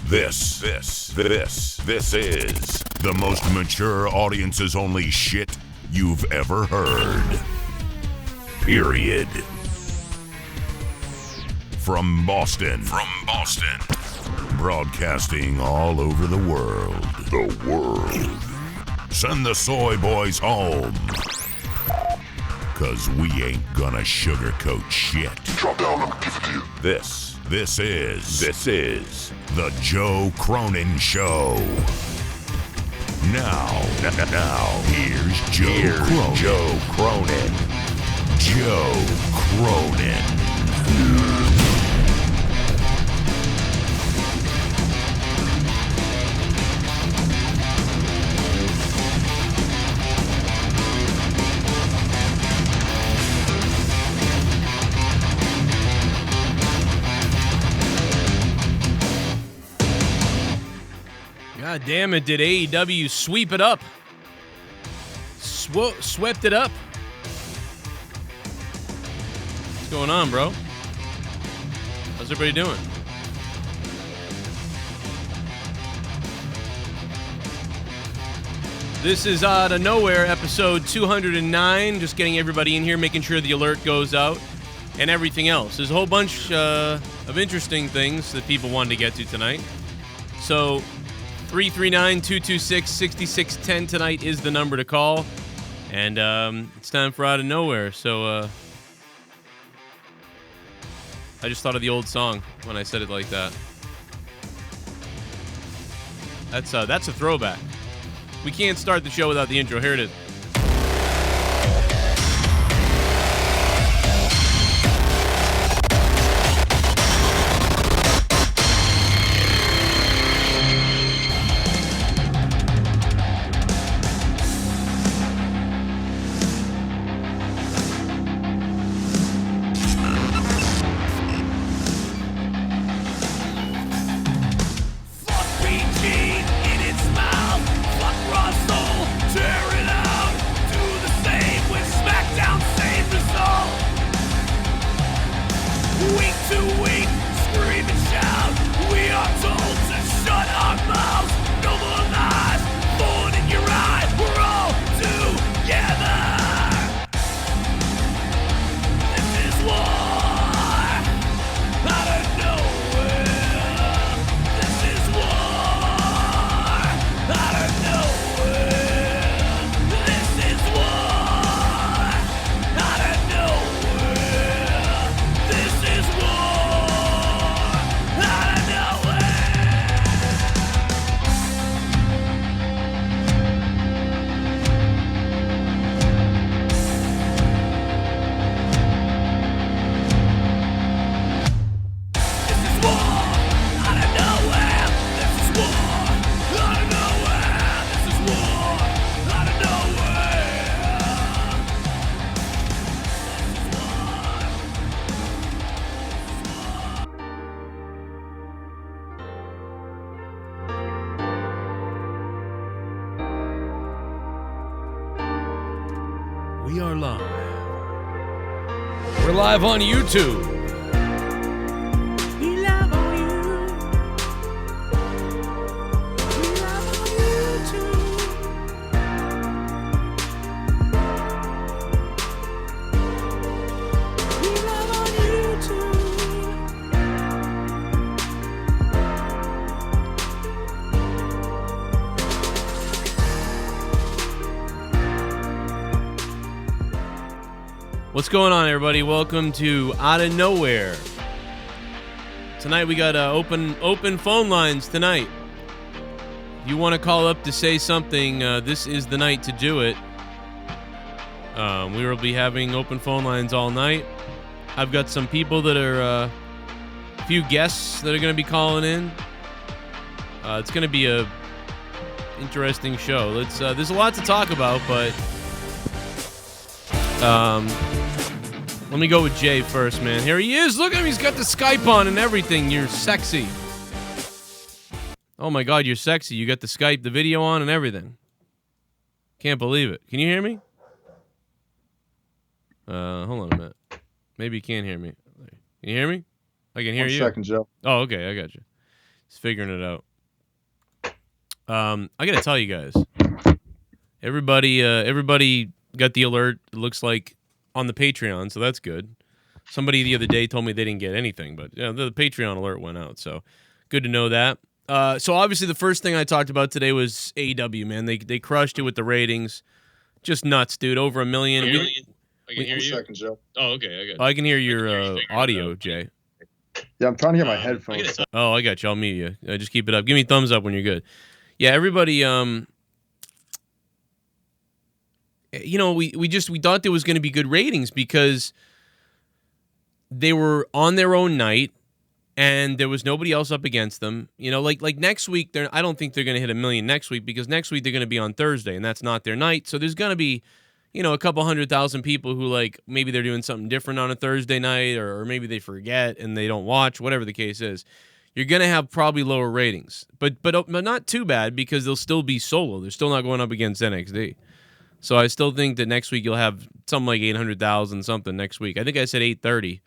This is the most mature audiences only shit you've ever heard. Period. From Boston. Broadcasting all over the world. Send the soy boys home. 'Cause we ain't gonna sugarcoat shit. Drop down, I'm gonna give it to you. This is the Joe Cronin Show. Now, here's Joe Cronin. Joe Cronin. God damn it, did AEW sweep it up? Swept it up? What's going on, bro? How's everybody doing? This is Out of Nowhere, episode 209. Just getting everybody in here, making sure the alert goes out, and everything else. There's a whole bunch of interesting things that people wanted to get to tonight. So 339-226-6610 tonight is the number to call. And it's time for Out of Nowhere. So I just thought of the old song when I said it like that. That's a throwback. We can't start the show without the intro. Here it is. We are live. We're live on YouTube. We live on YouTube. We live on YouTube. We live on YouTube. What's going on, everybody? Welcome to Out of Nowhere. Tonight we got open phone lines tonight. If you want to call up to say something, this is the night to do it. We will be having open phone lines all night. I've got some people that are a few guests that are going to be calling in. It's going to be a interesting show. There's a lot to talk about, but let me go with Jay first, man. Here he is. Look at him. He's got the Skype on and everything. You're sexy. Oh, my God, you're sexy. You got the Skype, the video on and everything. Can't believe it. Can you hear me? Hold on a minute. Maybe you can't hear me. Can you hear me? I can hear you. 1 second, Joe. Oh, okay. I got you. He's figuring it out. I gotta tell you guys, everybody got the alert. It looks like on the Patreon, so that's good. Somebody the other day told me they didn't get anything, but the Patreon alert went out, so good to know that. So obviously the first thing I talked about today was AEW, man. They crushed it with the ratings. Just nuts, dude. Over 1 million. I can hear you. Second, Joe. Oh, okay. I can hear your audio, Jay. Yeah, I'm trying to get my headphones. Oh, I got you. I'll mute you. Just keep it up. Give me a thumbs up when you're good. Yeah, everybody. We thought there was going to be good ratings because they were on their own night, and there was nobody else up against them. Like next week, I don't think they're going to hit 1 million next week because next week they're going to be on Thursday, and that's not their night. So there's going to be, a couple 100,000 people who maybe they're doing something different on a Thursday night, or maybe they forget and they don't watch, whatever the case is. You're going to have probably lower ratings, but not too bad because they'll still be solo. They're still not going up against NXT. So I still think that next week you'll have something like 800,000 something next week. I think I said 830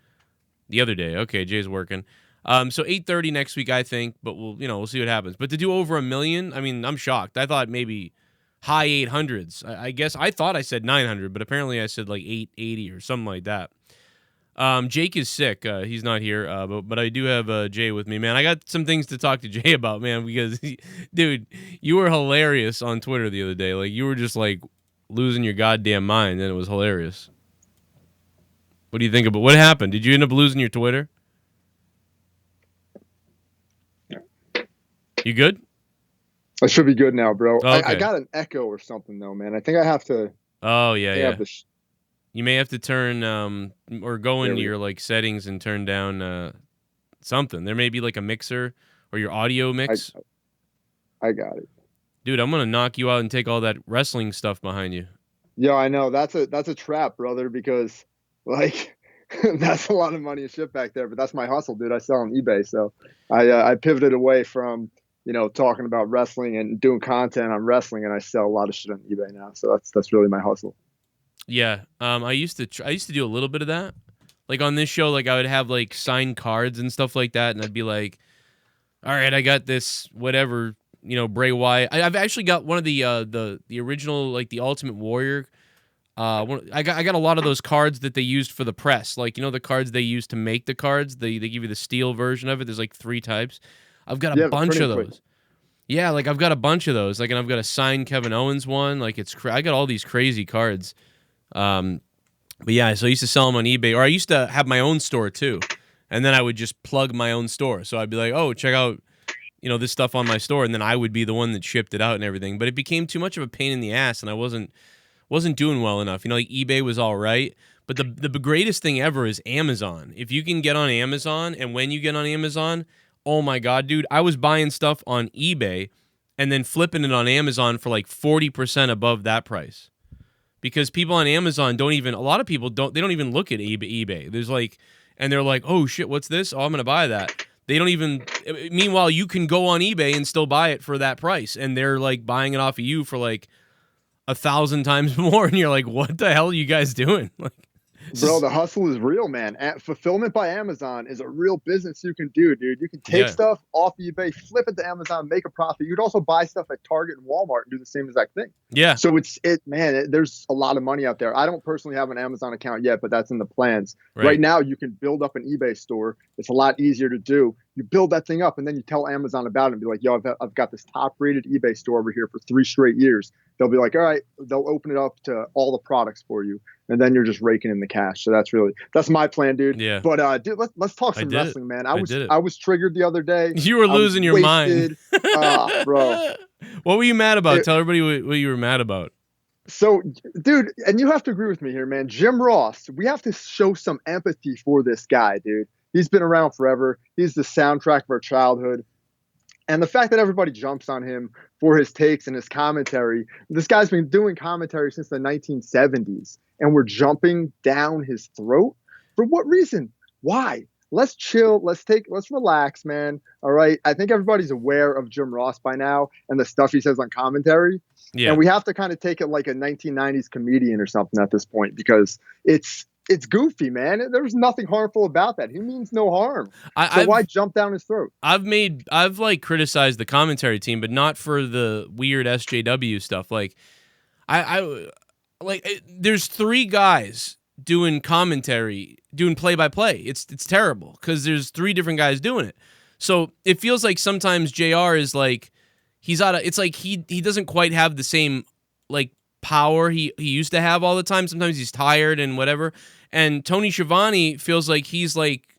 the other day. Okay, Jay's working. So 830 next week, I think, but we'll see what happens. But to do over 1 million, I mean, I'm shocked. I thought maybe high 800s. I guess I thought I said 900, but apparently I said like 880 or something like that. Jake is sick. He's not here, but I do have Jay with me, man. I got some things to talk to Jay about, man, because, dude, you were hilarious on Twitter the other day. Like, you were just, losing your goddamn mind, and it was hilarious. What do you think about what happened? Did you end up losing your Twitter? You good? I should be good now, bro. Oh, okay. I got an echo or something, though, man. I think I have to... Oh, yeah. Have you may have to turn or go into your settings and turn down something. There may be a mixer or your audio mix. I got it. Dude, I'm going to knock you out and take all that wrestling stuff behind you. Yeah, I know. That's a trap, brother, because that's a lot of money and shit back there, but that's my hustle, dude. I sell on eBay. So I pivoted away from, talking about wrestling and doing content on wrestling, and I sell a lot of shit on eBay now. So that's really my hustle. Yeah. I used to do a little bit of that. On this show, I would have signed cards and stuff like that, and I'd be like, all right, I got this whatever, Bray Wyatt. I've actually got one of the original the Ultimate Warrior. I got a lot of those cards that they used for the press, the cards they used to make the cards. They give you the steel version of it. There's 3 types. I've got a bunch of those. Quick. Yeah, I've got a bunch of those. And I've got a signed Kevin Owens one. I got all these crazy cards. But yeah, so I used to sell them on eBay, or I used to have my own store too, and then I would just plug my own store. So I'd be like, oh, check out, this stuff on my store, and then I would be the one that shipped it out and everything. But it became too much of a pain in the ass, and I wasn't doing well enough. eBay was all right, but the greatest thing ever is Amazon. If you can get on Amazon, and when you get on Amazon, oh my God, dude, I was buying stuff on eBay and then flipping it on Amazon for 40% above that price. Because people on Amazon a lot of people don't even look at eBay. There's and they're like, oh shit, what's this? Oh, I'm going to buy that. They don't even, meanwhile, you can go on eBay and still buy it for that price. And they're buying it off of you for 1,000 times more. And you're like, what the hell are you guys doing? Bro, the hustle is real, man. Fulfillment by Amazon is a real business you can do, dude. You can take stuff off eBay, flip it to Amazon, make a profit. You could also buy stuff at Target and Walmart and do the same exact thing. Yeah. So there's a lot of money out there. I don't personally have an Amazon account yet, but that's in the plans. Right now, you can build up an eBay store. It's a lot easier to do. You build that thing up, and then you tell Amazon about it and be like, yo, I've got this top-rated eBay store over here for 3 straight years. They'll be like, all right, they'll open it up to all the products for you, and then you're just raking in the cash. So that's my plan, dude. Yeah. But dude, let's talk some wrestling, man. I was triggered the other day. You were losing your mind, bro. What were you mad about? Tell everybody what you were mad about. So, dude, and you have to agree with me here, man. Jim Ross, we have to show some empathy for this guy, dude. He's been around forever. He's the soundtrack of our childhood. And the fact that everybody jumps on him for his takes and his commentary, this guy's been doing commentary since the 1970s, and we're jumping down his throat? For what reason? Why? Let's chill. Let's relax, man. All right. I think everybody's aware of Jim Ross by now and the stuff he says on commentary. Yeah. And we have to kind of take it like a 1990s comedian or something at this point, because it's it's goofy, man. There's nothing harmful about that. He means no harm. So why jump down his throat? I've like criticized the commentary team, but not for the weird SJW stuff. Like, there's 3 guys doing commentary, doing play-by-play. It's terrible because there's 3 different guys doing it. So it feels like sometimes JR is like, it's like he doesn't quite have the same like power he used to have all the time. Sometimes he's tired and whatever. And Tony Schiavone feels like he's like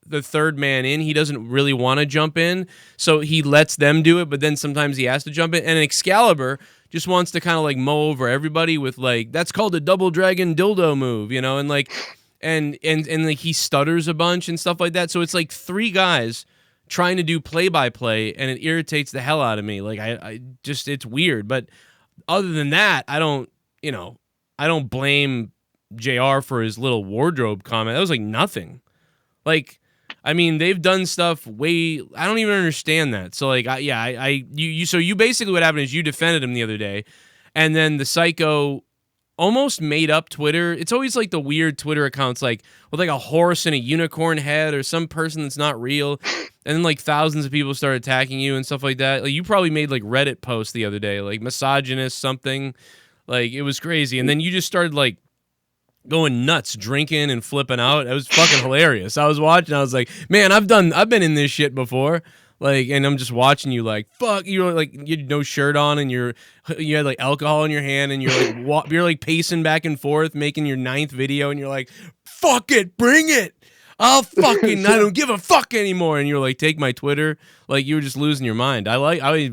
the third man in. He doesn't really want to jump in, so he lets them do it, but then sometimes he has to jump in. And Excalibur just wants to kind of like mow over everybody with like, that's called a double dragon dildo move, you know, and like and like he stutters a bunch and stuff like that. So it's like 3 guys trying to do play-by-play, and it irritates the hell out of me. Like I just, it's weird. But other than that, I don't blame JR for his little wardrobe comment. That was like nothing. Like, I mean, they've done stuff way, I don't even understand that. So like, so you basically, what happened is you defended him the other day, and then the psycho almost made up Twitter. It's always like the weird Twitter accounts, like with like a horse and a unicorn head or some person that's not real. And then like thousands of people started attacking you and stuff like that. Like you probably made like Reddit posts the other day, like misogynist something. Like it was crazy. And then you just started like going nuts, drinking and flipping out. It was fucking hilarious. I was watching, I was like, man, I've been in this shit before. Like, and I'm just watching you like, fuck, you're like, you had no shirt on and you had like alcohol in your hand and you're like, you're like pacing back and forth, making your 9th video, and you're like, fuck it, bring it. I don't give a fuck anymore. And you're like, take my Twitter. Like you were just losing your mind. I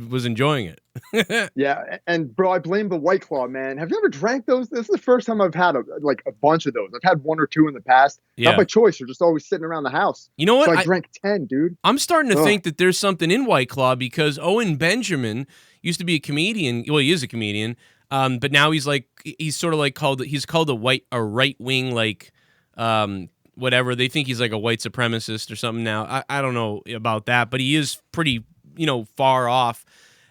was enjoying it. Yeah. And bro, I blame the White Claw, man. Have you ever drank those? This is the first time I've had a bunch of those. I've had 1 or 2 in the past. Yeah. Not by choice. They're just always sitting around the house. You know what? So I drank 10, dude. I'm starting to think that there's something in White Claw, because Owen Benjamin used to be a comedian. Well, he is a comedian. But now he's sort of like called a right wing, like, whatever. They think he's like a white supremacist or something now. I don't know about that, but he is pretty, far off.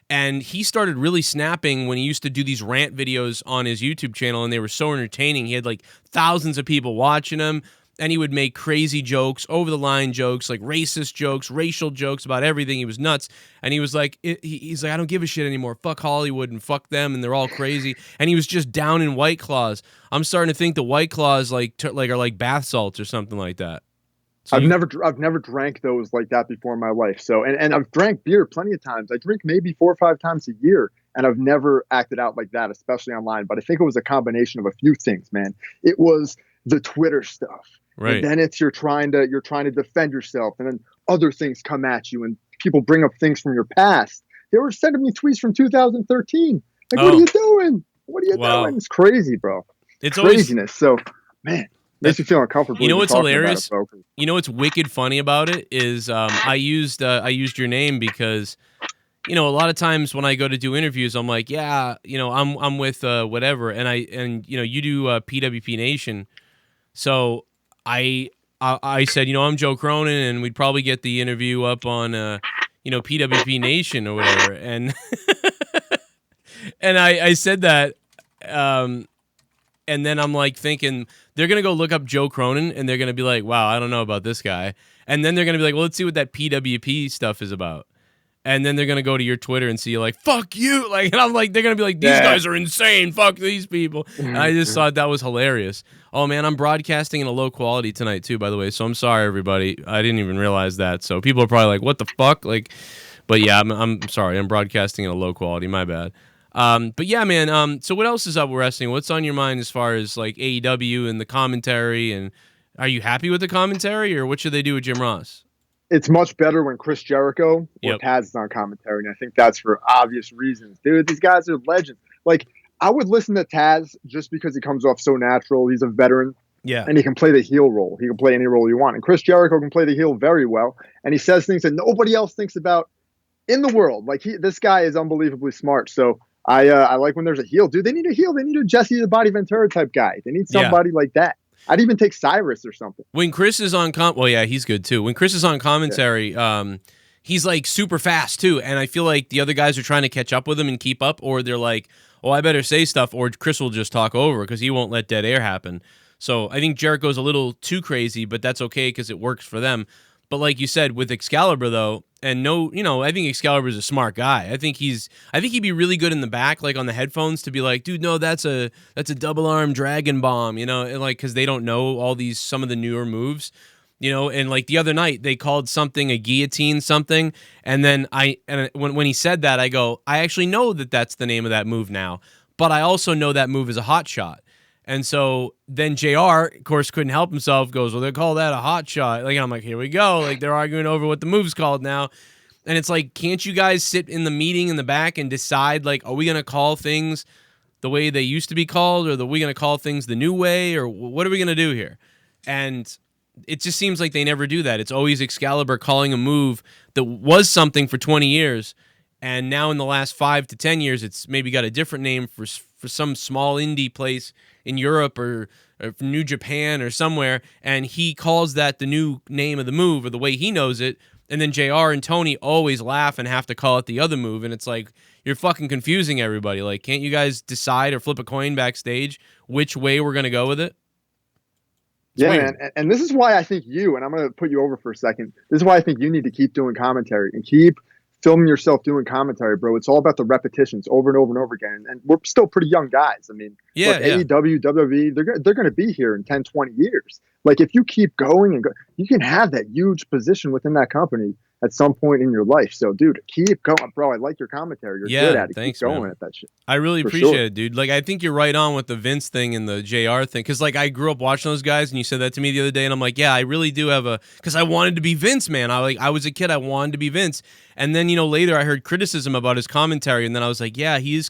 And he started really snapping when he used to do these rant videos on his YouTube channel, and they were so entertaining. He had like thousands of people watching him, and he would make crazy jokes, over-the-line jokes, like racist jokes, racial jokes about everything. He was nuts. And he was like, he's like, I don't give a shit anymore. Fuck Hollywood and fuck them, and they're all crazy. And he was just down in White Claws. I'm starting to think the White Claws are like bath salts or something like that. So I've never drank those like that before in my life. So, and I've drank beer plenty of times. I drink maybe 4 or 5 times a year, and I've never acted out like that, especially online. But I think it was a combination of a few things, man. It was the Twitter stuff. Right. And then it's you're trying to defend yourself, and then other things come at you, and people bring up things from your past. They were sending me tweets from 2013. Like, what are you doing? What are you doing? It's crazy, bro. It's craziness. So, man, makes you feel uncomfortable. You know what's hilarious? You know what's wicked funny about it is I used your name because, a lot of times when I go to do interviews, I'm like, yeah, I'm with whatever, and you do PWP Nation, so I said, I'm Joe Cronin, and we'd probably get the interview up on PWP Nation or whatever, and and I said that, and then I'm like thinking they're gonna go look up Joe Cronin, and they're gonna be like, wow, I don't know about this guy, and then they're gonna be like, well, let's see what that PWP stuff is about. And then they're going to go to your Twitter and see you like, fuck you. Like, and I'm like, they're going to be like, these guys are insane. Fuck these people. And I just thought that was hilarious. Oh, man, I'm broadcasting in a low quality tonight, too, by the way. So I'm sorry, everybody. I didn't even realize that. So people are probably like, what the fuck? Like, but yeah, I'm sorry. I'm broadcasting in a low quality. My bad. But yeah, man. So what else is up with wrestling? What's on your mind as far as like AEW and the commentary? And are you happy with the commentary, or what should they do with Jim Ross? It's much better when Chris Jericho or Taz is on commentary, and I think that's for obvious reasons. Dude, these guys are legends. Like, I would listen to Taz just because he comes off so natural. He's a veteran, and he can play the heel role. He can play any role you want. And Chris Jericho can play the heel very well, and he says things that nobody else thinks about in the world. Like, this guy is unbelievably smart. So I like when there's a heel. Dude, they need a heel. They need a Jesse the Body Ventura type guy. They need somebody like that. I'd even take Cyrus or something. When Chris is on well, yeah, he's good too. When Chris is on commentary, he's like super fast too, and I feel like the other guys are trying to catch up with him and keep up, or they're like, oh, I better say stuff, or Chris will just talk over because he won't let dead air happen. So I think Jericho's a little too crazy, but that's okay because it works for them. But like you said, with Excalibur though, and I think Excalibur's a smart guy. I think he'd be really good in the back, like on the headphones, to be like, dude, no, that's a double arm dragon bomb, and like because they don't know some of the newer moves, and like the other night they called something a guillotine something, and then when he said that, I go, I actually know that's the name of that move now, but I also know that move is a hot shot. And so then JR, of course, couldn't help himself, goes, well, they call that a hot shot. Like, and I'm like, here we go. Like, they're arguing over what the move's called now. And it's like, can't you guys sit in the meeting in the back and decide, like, are we going to call things the way they used to be called, or are we going to call things the new way, or what are we going to do here? And it just seems like they never do that. It's always Excalibur calling a move that was something for 20 years, and now in the last 5 to 10 years, it's maybe got a different name for some small indie place in Europe or New Japan or somewhere, and he calls that the new name of the move or the way he knows it, and then JR and Tony always laugh and have to call it the other move, and it's like, you're fucking confusing everybody. Like, can't you guys decide or flip a coin backstage which way we're going to go with it? Yeah, man. And this is why I think and I'm going to put you over for a second, this is why I think you need to keep doing commentary and keep filming yourself doing commentary, bro. It's all about the repetitions over and over and over again. And we're still pretty young guys. I mean, AEW, WWE, they're going to be here in 10, 20 years. Like, if you keep going you can have that huge position within that company at some point in your life. So, dude, keep going, bro. I like your commentary. You're good at it. Thanks, keep going man. at that shit. I really appreciate it, dude. Like, I think you're right on with the Vince thing and the JR thing. Because, like, I grew up watching those guys, and you said that to me the other day, and I'm like, yeah, I really do have because I wanted to be Vince, man. I was a kid. I wanted to be Vince. And then, later I heard criticism about his commentary, and then I was like, yeah, he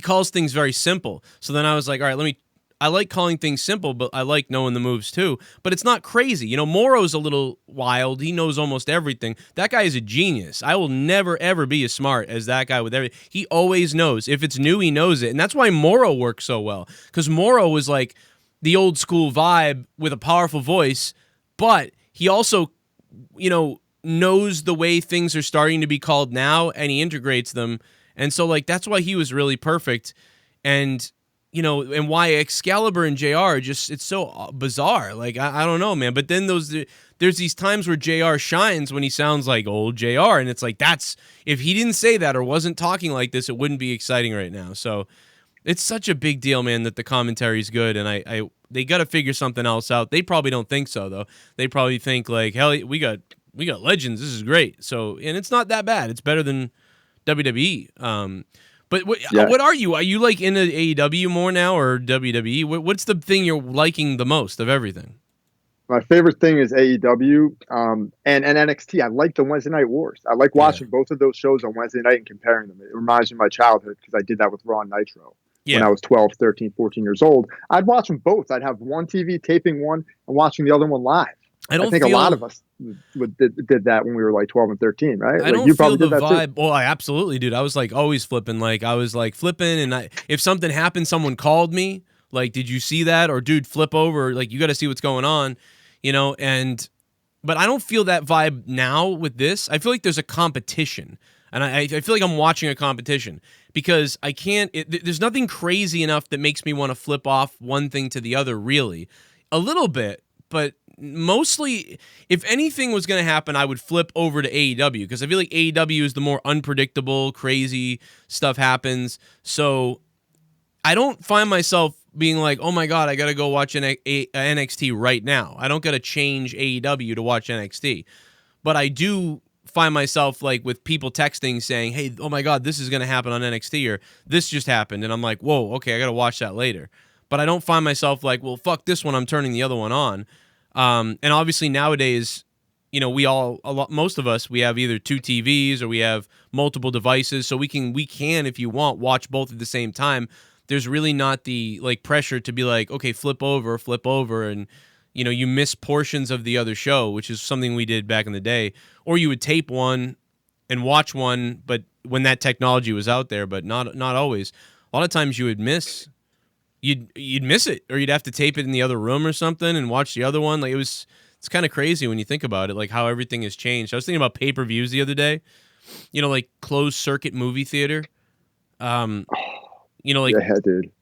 calls things very simple. So then I was like, all right, I like calling things simple, but I like knowing the moves too. But it's not crazy. Moro's a little wild. He knows almost everything. That guy is a genius. I will never, ever be as smart as that guy with everything. He always knows. If it's new, he knows it. And that's why Moro works so well. Because Moro was like the old school vibe with a powerful voice, but he also, knows the way things are starting to be called now, and he integrates them. And so, like, that's why he was really perfect. And and why Excalibur and JR are just, it's so bizarre. Like, I don't know, man. But then there's these times where JR shines when he sounds like old JR, and it's like, if he didn't say that or wasn't talking like this, it wouldn't be exciting right now. So it's such a big deal, man, that the commentary is good, and they got to figure something else out. They probably don't think so, though. They probably think, like, hell, we got legends. This is great. So, and it's not that bad. It's better than WWE. But what are you? Are you like into AEW more now or WWE? What's the thing you're liking the most of everything? My favorite thing is AEW and NXT. I like the Wednesday Night Wars. I like watching both of those shows on Wednesday night and comparing them. It reminds me of my childhood because I did that with Raw and Nitro when I was 12, 13, 14 years old. I'd watch them both. I'd have one TV taping one and watching the other one live. I think a lot of us did that when we were like 12 and 13, right? I don't feel the vibe. Well, I absolutely, dude. I was like always flipping. Like I was like flipping, and if something happened, someone called me. Like, did you see that? Or, dude, flip over. Like, you got to see what's going on, But I don't feel that vibe now with this. I feel like there's a competition, and I feel like I'm watching a competition because I can't. There's nothing crazy enough that makes me want to flip off one thing to the other. Really, a little bit. But mostly, if anything was going to happen, I would flip over to AEW because I feel like AEW is the more unpredictable, crazy stuff happens. So I don't find myself being like, oh my God, I got to go watch NXT right now. I don't got to change AEW to watch NXT. But I do find myself like with people texting saying, hey, oh my God, this is going to happen on NXT or this just happened. And I'm like, whoa, okay, I got to watch that later. But I don't find myself like, well, fuck this one, I'm turning the other one on. And obviously nowadays, most of us, we have either two TVs or we have multiple devices, so we can, if you want, watch both at the same time. There's really not the like pressure to be like, okay, flip over, and you miss portions of the other show, which is something we did back in the day. Or you would tape one and watch one, but when that technology was out there, but not always. A lot of times you would miss. You'd miss it, or you'd have to tape it in the other room or something and watch the other one. Like it's kind of crazy when you think about it, like how everything has changed. I was thinking about pay-per-views the other day, like closed circuit movie theater. Dude.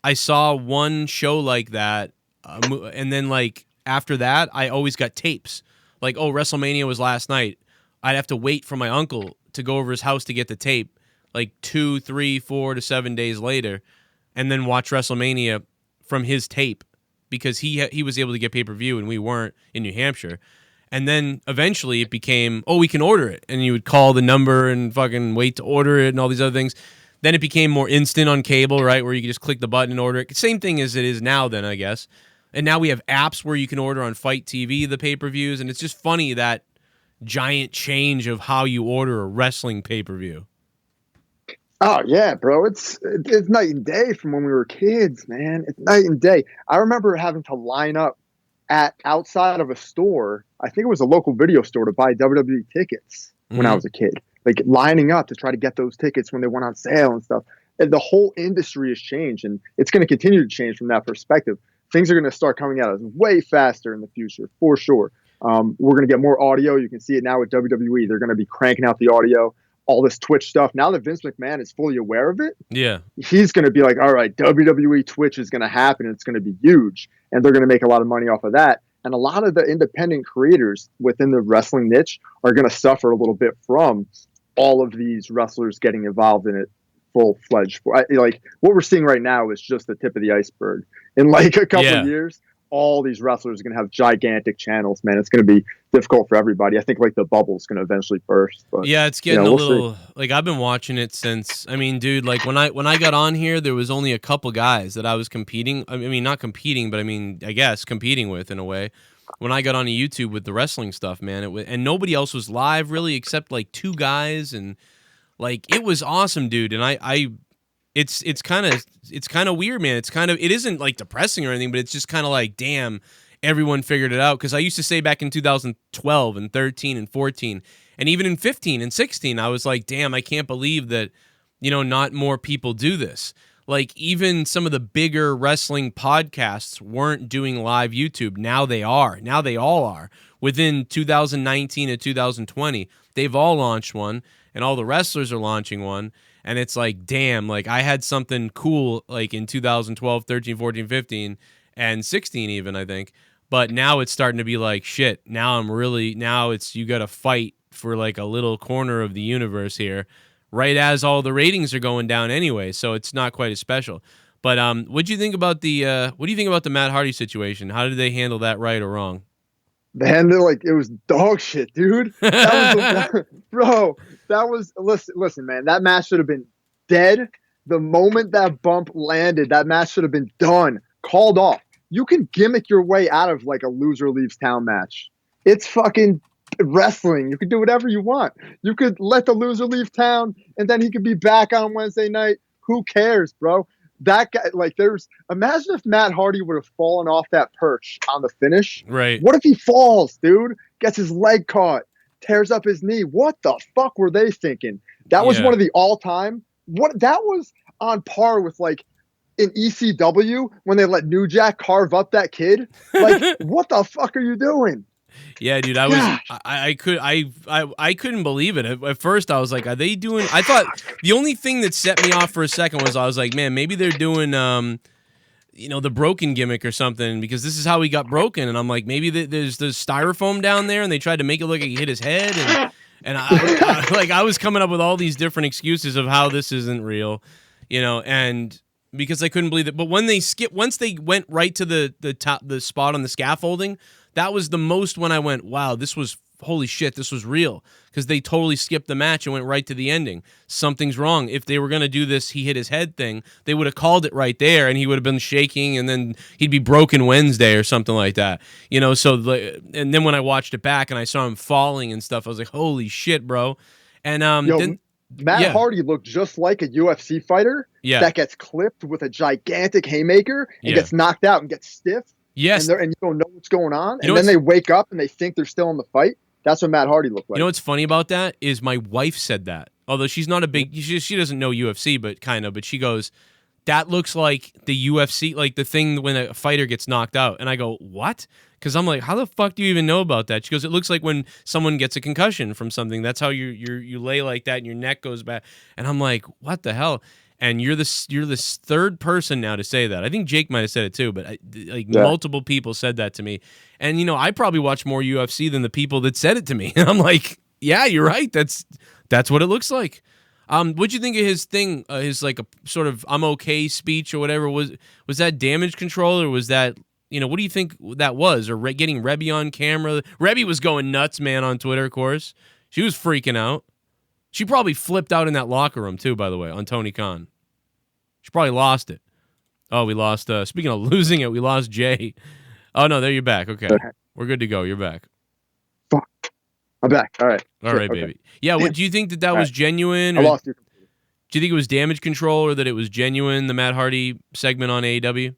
I saw one show like that and then like after that, I always got tapes. Like, oh, WrestleMania was last night. I'd have to wait for my uncle to go over his house to get the tape, like 2, 3, 4 to 7 days later, and then watch WrestleMania from his tape because he was able to get pay-per-view and we weren't in New Hampshire. And then eventually it became, oh, we can order it. And you would call the number and fucking wait to order it and all these other things. Then it became more instant on cable, right, where you could just click the button and order it. Same thing as it is now then, I guess. And now we have apps where you can order on Fight TV the pay-per-views. And it's just funny that giant change of how you order a wrestling pay-per-view. Oh yeah, bro. It's night and day from when we were kids, man. It's night and day. I remember having to line up at outside of a store. I think it was a local video store to buy WWE tickets when I was a kid. Like lining up to try to get those tickets when they went on sale and stuff. And the whole industry has changed, and it's going to continue to change from that perspective. Things are going to start coming out way faster in the future, for sure. We're going to get more audio. You can see it now with WWE. They're going to be cranking out the audio. All this Twitch stuff. Now that Vince McMahon is fully aware of it, he's going to be like, all right, WWE Twitch is going to happen. It's going to be huge. And they're going to make a lot of money off of that. And a lot of the independent creators within the wrestling niche are going to suffer a little bit from all of these wrestlers getting involved in it full-fledged. Like what we're seeing right now is just the tip of the iceberg. In like a couple of years, all these wrestlers are going to have gigantic channels, man. It's going to be difficult for everybody. I think like the bubble's going to eventually burst. But, yeah, it's getting a little like I've been watching it since. I mean, dude, like when I got on here, there was only a couple guys that I was competing. I mean, not competing, but I mean, I guess competing with in a way. When I got onto YouTube with the wrestling stuff, man, and nobody else was live really except like 2 guys, and like it was awesome, dude. And it's kind of weird, man. It isn't like depressing or anything, but it's just kind of like, damn, everyone figured it out. Because I used to say back in 2012 and 13 and 14, and even in 15 and 16, I was like, damn, I can't believe that, not more people do this. Like even some of the bigger wrestling podcasts weren't doing live YouTube. Now they are. Now they all are. Within 2019 and 2020, they've all launched one, and all the wrestlers are launching one. And it's like, damn, like I had something cool like in 2012, 13, 14, 15, and 16 even, I think. But now it's starting to be like, shit, now it's you got to fight for like a little corner of the universe here, right as all the ratings are going down anyway. So it's not quite as special. But what do you think about the Matt Hardy situation? How did they handle that, right or wrong? They handled like it was dog shit, dude. Bro, that was listen, man. That match should have been dead the moment that bump landed. That match should have been done, called off. You can gimmick your way out of like a loser leaves town match. It's fucking wrestling. You could do whatever you want. You could let the loser leave town, and then he could be back on Wednesday night. Who cares, bro? That guy, like, imagine if Matt Hardy would have fallen off that perch on the finish. Right. What if he falls, dude? Gets his leg caught, tears up his knee. What the fuck were they thinking? That was one of the all-time. That was on par with, like, in ECW when they let New Jack carve up that kid. Like, what the fuck are you doing? Yeah, dude, I couldn't believe it. At first, I was like, are they doing? I thought the only thing that set me off for a second was I was like, man, maybe they're doing, the broken gimmick or something because this is how he got broken. And I'm like, maybe there's styrofoam down there, and they tried to make it look like he hit his head, and I was coming up with all these different excuses of how this isn't real, and. Because I couldn't believe it, but once they went right to the spot on the scaffolding, that was the most when I went, wow, holy shit, this was real. Because they totally skipped the match and went right to the ending. Something's wrong. If they were going to do this, he hit his head thing, they would have called it right there, and he would have been shaking, and then he'd be broken Wednesday or something like that. And then when I watched it back and I saw him falling and stuff, I was like, holy shit, bro. And then Matt Hardy looked just like a UFC fighter that gets clipped with a gigantic haymaker and gets knocked out and gets stiff. Yes. And you don't know what's going on. And then they wake up and they think they're still in the fight. That's what Matt Hardy looked like. You know what's funny about that is my wife said that. Although she's not a big, she doesn't know UFC, but she goes, that looks like the UFC, like the thing when a fighter gets knocked out. And I go, what? Because I'm like, how the fuck do you even know about that? She goes, it looks like when someone gets a concussion from something. That's how you lay like that and your neck goes back. And I'm like, what the hell? And you're the third person now to say that. I think Jake might have said it too, but multiple people said that to me. And I probably watch more UFC than the people that said it to me. And I'm like, yeah, you're right. That's what it looks like. What'd you think of his thing? His like a sort of "I'm okay" speech or whatever. Was that damage control, or was that what do you think that was? Or getting Rebby on camera? Rebby was going nuts, man, on Twitter. Of course, she was freaking out. She probably flipped out in that locker room too. By the way, on Tony Khan. She probably lost it. Oh, we lost. Speaking of losing it, we lost Jay. Oh, no, there you're back. Okay. We're good to go. You're back. Fuck. I'm back. All right. All right, baby. Yeah, do you think that was genuine? I lost you. Do you think it was damage control or that it was genuine, the Matt Hardy segment on AEW?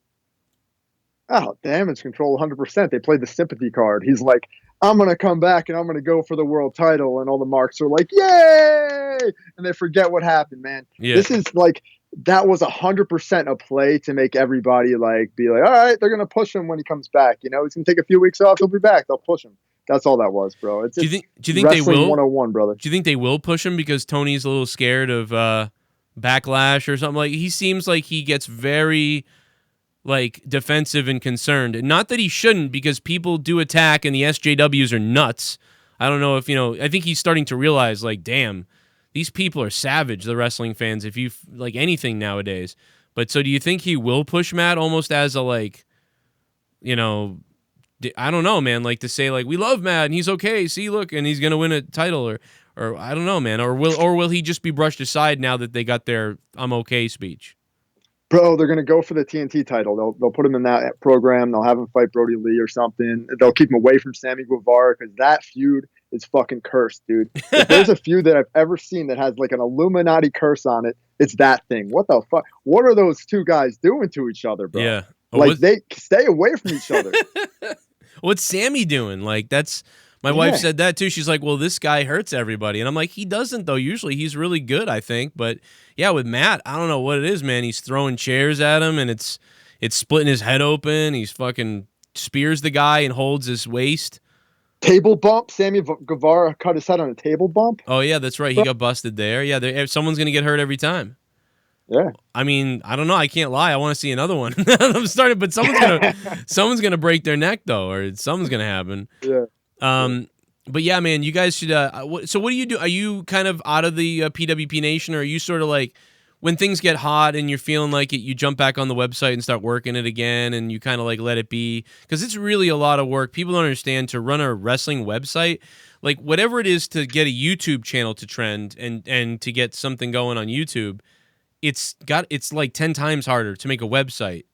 Oh, damage control 100%. They played the sympathy card. He's like, I'm going to come back and I'm going to go for the world title. And all the marks are like, yay! And they forget what happened, man. Yeah. This is like, that was 100% a play to make everybody be like, all right, they're going to push him when he comes back. He's going to take a few weeks off. He'll be back. They'll push him. That's all that was, bro. It's do you think they will? 101, brother. Do you think they will push him because Tony's a little scared of backlash or something? Like, he seems like he gets very defensive and concerned. Not that he shouldn't, because people do attack and the SJWs are nuts. I don't know if I think he's starting to realize, damn, these people are savage, the wrestling fans, if you like anything nowadays. But so do you think he will push Matt almost as a I don't know, man, to say we love Matt and he's okay, see, look, and he's going to win a title or I don't know, man, or will he just be brushed aside now that they got their "I'm okay" speech? Bro, they're going to go for the TNT title. They'll put him in that program. They'll have him fight Brody Lee or something. They'll keep him away from Sammy Guevara because that feud is fucking cursed, dude. If there's a feud that I've ever seen that has an Illuminati curse on it, it's that thing. What the fuck? What are those two guys doing to each other, bro? Yeah. They stay away from each other. What's Sammy doing? That's my wife said that too. She's like, well, this guy hurts everybody. And I'm like, he doesn't though. Usually he's really good, I think. But yeah, with Matt, I don't know what it is, man. He's throwing chairs at him and it's splitting his head open. He's fucking spears the guy and holds his waist. Table bump. Sammy Guevara cut his head on a table bump. Oh yeah, that's right. He got busted there. Yeah, someone's gonna get hurt every time. Yeah. I mean, I don't know. I can't lie. I want to see another one. I'm starting, but someone's gonna break their neck though, or something's gonna happen. Yeah. But yeah, man, you guys should. So what do you do? Are you kind of out of the PWP Nation, or are you sort of when things get hot and you're feeling like it, you jump back on the website and start working it again, and you kind of let it be? Because it's really a lot of work. People don't understand, to run a wrestling website, whatever it is to get a YouTube channel to trend and to get something going on YouTube, it's 10 times harder to make a website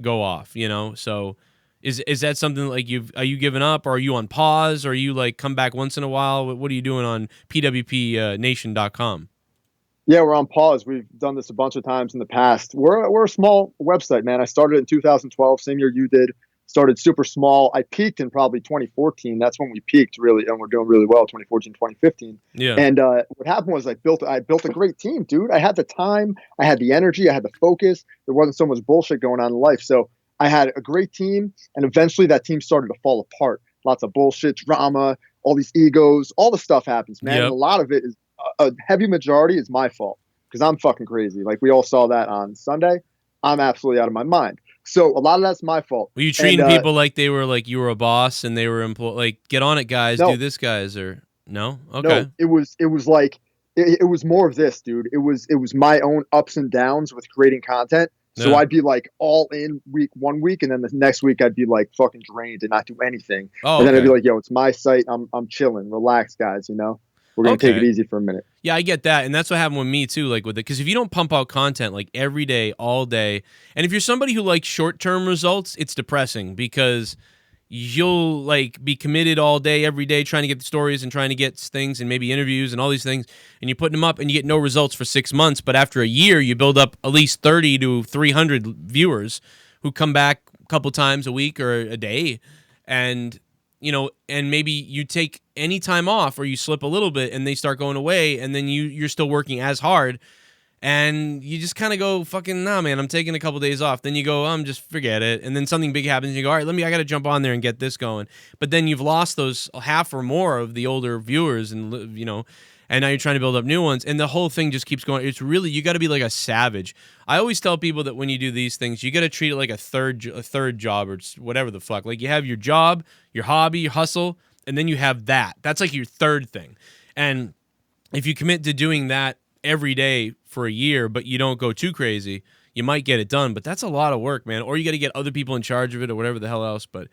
go off, so is that something are you giving up, or are you on pause, or are you come back once in a while? What are you doing on pwpnation.com? Yeah, we're on pause. We've done this a bunch of times in the past. We're a small website, man. I started in 2012, same year you did. Started super small. I peaked in probably 2014. That's when we peaked, really, and we're doing really well, 2014, 2015. Yeah. And what happened was I built a great team, dude. I had the time, I had the energy, I had the focus. There wasn't so much bullshit going on in life. So I had a great team, and eventually that team started to fall apart. Lots of bullshit, drama, all these egos, all the stuff happens, man. Yep. And a lot of it is a heavy majority is my fault because I'm fucking crazy. We all saw that on Sunday. I'm absolutely out of my mind. So a lot of that's my fault. Were you treating people like they were you were a boss and they were get on it, guys, do this, guys, or no? Okay. No, it was more of this, dude. It was my own ups and downs with creating content. So Yeah. I'd be all in one week, and then the next week I'd be fucking drained and not do anything. Oh, and then I'd okay. be yo, it's my site. I'm chilling, relax, guys. We're gonna take it easy for a minute. Yeah, I get that, and that's what happened with me too. With it, because if you don't pump out content every day, all day, and if you're somebody who likes short-term results, it's depressing because you'll be committed all day, every day, trying to get the stories and trying to get things and maybe interviews and all these things, and you're putting them up and you get no results for 6 months. But after a year, you build up at least 30 to 300 viewers who come back a couple times a week or a day, and and maybe you take any time off or you slip a little bit and they start going away, and then you're still working as hard, and you just kind of go, fucking, nah, man, I'm taking a couple days off. Then you go, just forget it. And then something big happens and you go, all right, I got to jump on there and get this going. But then you've lost those half or more of the older viewers, and and now you're trying to build up new ones, and the whole thing just keeps going. It's really, you got to be like a savage. I always tell people that when you do these things, you got to treat it like a third job or whatever the fuck. Like you have your job, your hobby, your hustle, and then you have that. That's like your third thing. And if you commit to doing that every day for a year, but you don't go too crazy, you might get it done. But that's a lot of work, man. Or you got to get other people in charge of it or whatever the hell else. But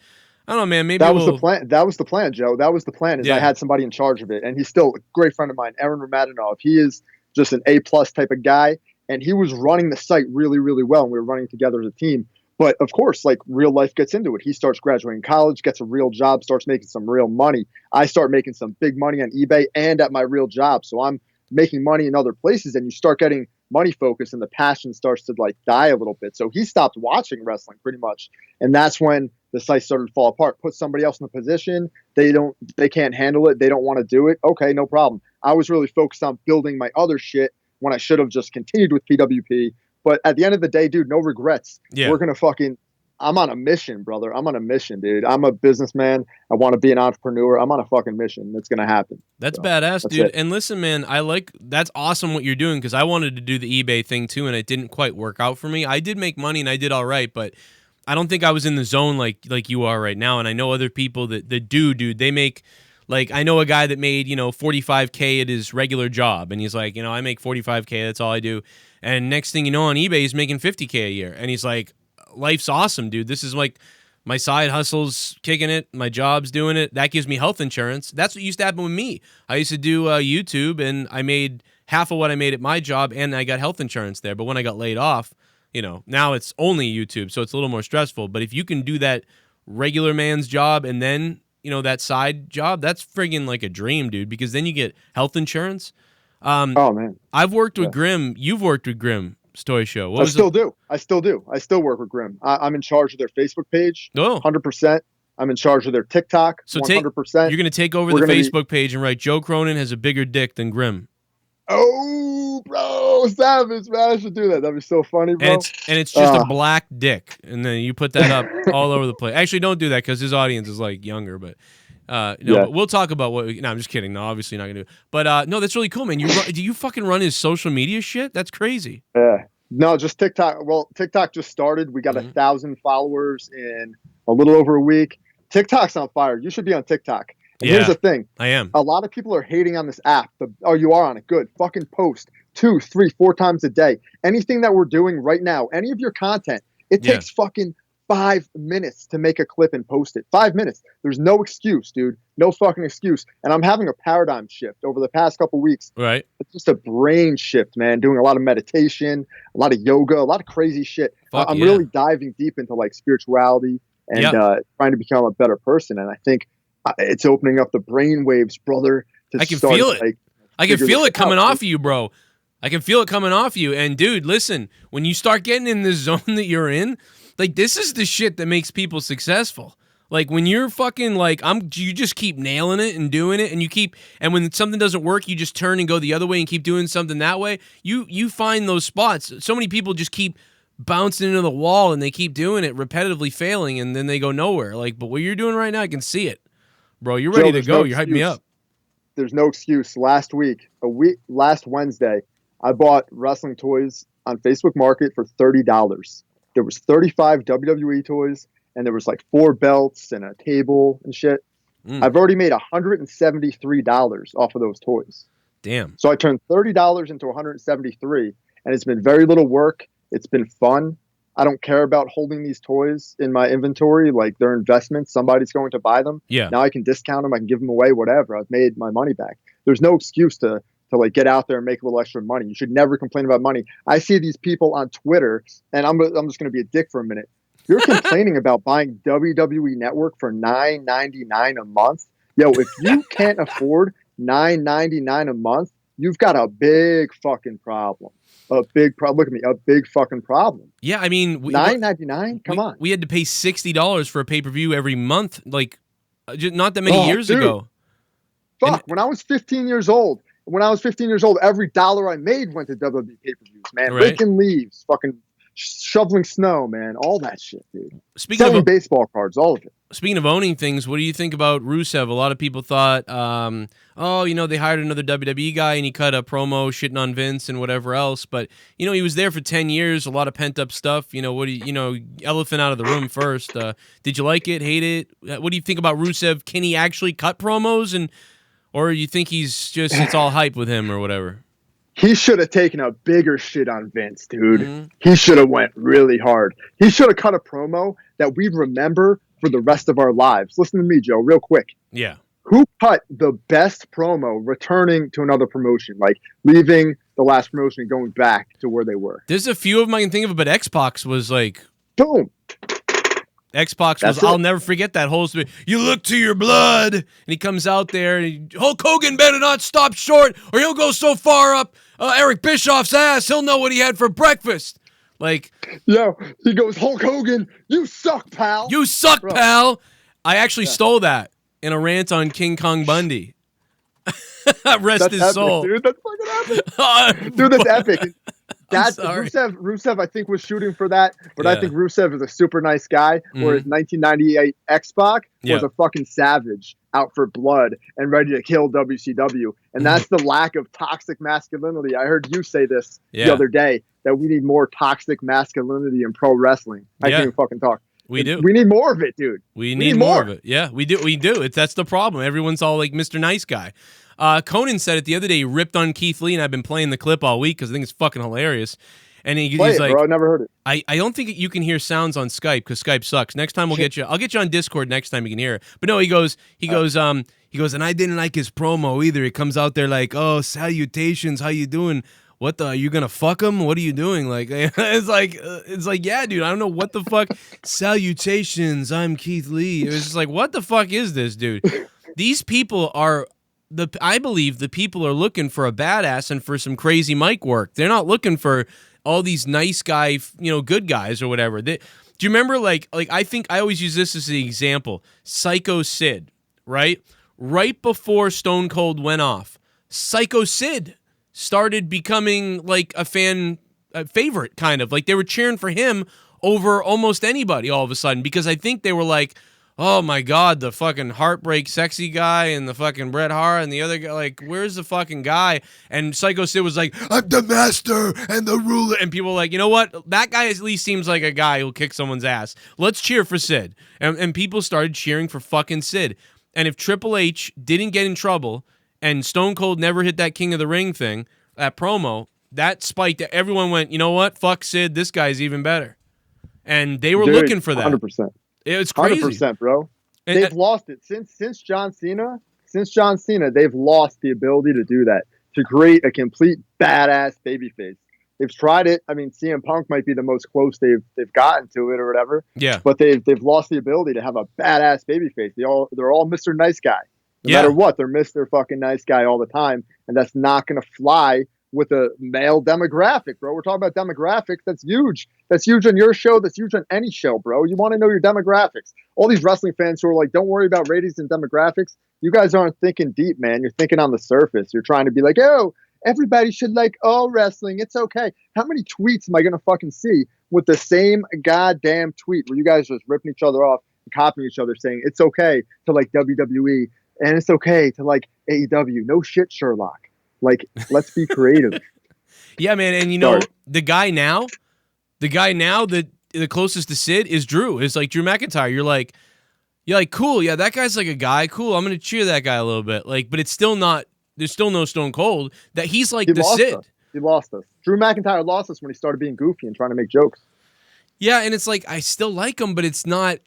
I don't know, man. Maybe that was the plan. That was the plan, Joe. That was the plan. Is Yeah. I had somebody in charge of it, and he's still a great friend of mine, Aaron Ramadanov. He is just an A+ type of guy, and he was running the site really, really well, and we were running together as a team. But of course, like real life gets into it. He starts graduating college, gets a real job, starts making some real money. I start making some big money on eBay and at my real job. So I'm making money in other places, and you start getting money focus, and the passion starts to like die a little bit. So he stopped watching wrestling pretty much. And that's when the site started to fall apart. Put somebody else in the position. They can't handle it. They don't want to do it. Okay, no problem. I was really focused on building my other shit when I should have just continued with PWP. But at the end of the day, dude, no regrets. Yeah. We're going to I'm on a mission, brother. I'm on a mission, dude. I'm a businessman. I want to be an entrepreneur. I'm on a fucking mission. It's going to happen. That's So, badass, that's dude. it. And listen, man, that's awesome what you're doing, because I wanted to do the eBay thing too, and it didn't quite work out for me. I did make money and I did all right, but I don't think I was in the zone like you are right now. And I know other people that do, dude. They make, like, I know a guy that made, $45K at his regular job, and he's like, I make $45K. That's all I do. And next thing you know, on eBay, he's making $50K a year, and he's like, life's awesome, dude. This is like my side hustle's kicking it. My job's doing it. That gives me health insurance. That's what used to happen with me. I used to do YouTube, and I made half of what I made at my job, and I got health insurance there. But when I got laid off, now it's only YouTube, so it's a little more stressful. But if you can do that regular man's job and then, that side job, that's friggin' like a dream, dude, because then you get health insurance. Oh, man. I've worked with Grim. You've worked with Grim's Toy Show. I still do. I still work with Grim. I'm in charge of their Facebook page. Oh. 100%. I'm in charge of their TikTok. So 100%. You're going to take over the Facebook page and write, Joe Cronin has a bigger dick than Grim. Oh, bro, savage, man. I should do that. That'd be so funny, bro. And it's just a black dick. And then you put that up all over the place. Actually, don't do that, because his audience is like younger, but but we'll talk about what. No, I'm just kidding. No, obviously not gonna do it. But no, that's really cool, man. Do you fucking run his social media shit? That's crazy. Yeah. No, just TikTok. Well, TikTok just started. We got 1,000 followers in a little over a week. TikTok's on fire. You should be on TikTok. And here's the thing. I am. A lot of people are hating on this app. You are on it. Good. Fucking post 2, 3, 4 times a day. Anything that we're doing right now, any of your content, it takes fucking 5 minutes to make a clip and post it. 5 minutes. There's no excuse, dude. No fucking excuse. And I'm having a paradigm shift over the past couple weeks. Right. It's just a brain shift, man. Doing a lot of meditation, a lot of yoga, a lot of crazy shit. I'm really diving deep into like spirituality and trying to become a better person. And I think it's opening up the brain waves, brother. I can feel it. I can feel it coming off of you, bro. I can feel it coming off you. And dude, listen, when you start getting in the zone that you're in, like, this is the shit that makes people successful. Like, when you're fucking like, you just keep nailing it and doing it, and when something doesn't work, you just turn and go the other way and keep doing something that way. You find those spots. So many people just keep bouncing into the wall, and they keep doing it, repetitively failing, and then they go nowhere. Like, but what you're doing right now, I can see it. Bro, you're ready to go. You're hyping me up. There's no excuse. Last Wednesday, I bought wrestling toys on Facebook Market for $30. There was 35 WWE toys, and there was like 4 belts and a table and shit. I've already made $173 off of those toys. Damn. So I turned $30 into $173, and it's been very little work. It's been fun. I don't care about holding these toys in my inventory. Like, they're investments. Somebody's going to buy them. Yeah. Now I can discount them. I can give them away, whatever. I've made my money back. There's no excuse to like get out there and make a little extra money. You should never complain about money. I see these people on Twitter, and I'm just going to be a dick for a minute. You're complaining about buying WWE Network for $9.99 a month. Yo, if you can't afford $9.99 a month, you've got a big fucking problem. Look at me, a big fucking problem. Yeah, I mean, $9.99. Come on. We had to pay $60 for a pay-per-view every month, like not that many years ago. Fuck. When I was 15 years old, every dollar I made went to WWE pay-per-views, man. Right. Raking leaves, fucking shoveling snow, man. All that shit, dude. Selling baseball cards, all of it. speaking of owning things, what do you think about Rusev? A lot of people thought, they hired another WWE guy and he cut a promo shitting on Vince and whatever else. But, he was there for 10 years, a lot of pent-up stuff. Elephant out of the room first. Did you like it, hate it? What do you think about Rusev? Can he actually cut promos? Or you think it's all hype with him or whatever? He should have taken a bigger shit on Vince, dude. Mm-hmm. He should have went really hard. He should have cut a promo that we remember for the rest of our lives. Listen to me, Joe, real quick. Yeah. Who cut the best promo returning to another promotion, like leaving the last promotion and going back to where they were? There's a few of them I can think of, but X-Pac was like... Boom. X-Pac was, I'll never forget that whole story. You look to your blood. And he comes out there, and Hulk Hogan better not stop short, or he'll go so far up Eric Bischoff's ass, he'll know what he had for breakfast. Like, yo, he goes, Hulk Hogan, you suck, pal. You suck, bro. Pal. I actually stole that in a rant on King Kong Bundy. Rest his epic, soul. Dude, that's fucking epic. Dude, that's epic. Rusev, I think, was shooting for that, but I think Rusev is a super nice guy, whereas 1998 X-Pac was a fucking savage out for blood and ready to kill WCW. And that's the lack of toxic masculinity. I heard you say this the other day, that we need more toxic masculinity in pro wrestling. I can't even fucking talk. We do. We need more of it, dude. We need more of it. Yeah, we do. We do. That's the problem. Everyone's all like Mr. Nice Guy. Conan said it the other day. He ripped on Keith Lee, and I've been playing the clip all week because I think it's fucking hilarious. And he's like, bro, I never heard it. I don't think you can hear sounds on Skype because Skype sucks. Next time I'll get you on Discord next time you can hear it. But no, he goes, and I didn't like his promo either. He comes out there like, oh, salutations, how you doing? What the? Are you gonna fuck him? What are you doing? Like, it's like, yeah, dude. I don't know what the fuck. Salutations, I'm Keith Lee. It was just like, what the fuck is this, dude? These people are I believe the people are looking for a badass and for some crazy mic work. They're not looking for all these nice guy, good guys or whatever. Do you remember like I think I always use this as the example. Psycho Sid, right? Right before Stone Cold went off, Psycho Sid started becoming like a fan favorite, kind of like they were cheering for him over almost anybody all of a sudden, because I think they were like, oh my God, the fucking heartbreak sexy guy and the fucking Bret Hart and the other guy, like, where's the fucking guy? And Psycho Sid was like, I'm the master and the ruler. And people were like, you know what? That guy at least seems like a guy who'll kick someone's ass. Let's cheer for Sid. And people started cheering for fucking Sid. And if Triple H didn't get in trouble and Stone Cold never hit that King of the Ring thing, that promo, that spiked. Everyone went, you know what? Fuck Sid. This guy's even better. And they were looking for that. 100%. It's crazy. 100%, bro. They've lost it. Since John Cena, they've lost the ability to do that, to create a complete badass babyface. They've tried it. I mean, CM Punk might be the most close they've gotten to it or whatever. Yeah. But they've lost the ability to have a badass babyface. They're all Mr. Nice Guy. No matter what, they're Mr. fucking Nice Guy all the time, and that's not going to fly with a male demographic, bro. We're talking about demographics. That's huge. That's huge on your show. That's huge on any show, bro. You want to know your demographics. All these wrestling fans who are like, don't worry about ratings and demographics. You guys aren't thinking deep, man. You're thinking on the surface. You're trying to be like, oh, everybody should like all wrestling. It's okay. How many tweets am I going to fucking see with the same goddamn tweet where you guys just ripping each other off and copying each other saying it's okay to like WWE and it's okay to like AEW? No shit, Sherlock. Like, let's be creative. Yeah, man. And the guy now that the closest to Sid is Drew. It's like Drew McIntyre. You're like, cool. Yeah, that guy's like a guy. Cool. I'm going to cheer that guy a little bit. Like, but it's still not, there's still no Stone Cold. That he's like the Sid. He lost us. Drew McIntyre lost us when he started being goofy and trying to make jokes. Yeah, and it's like, I still like him, but it's not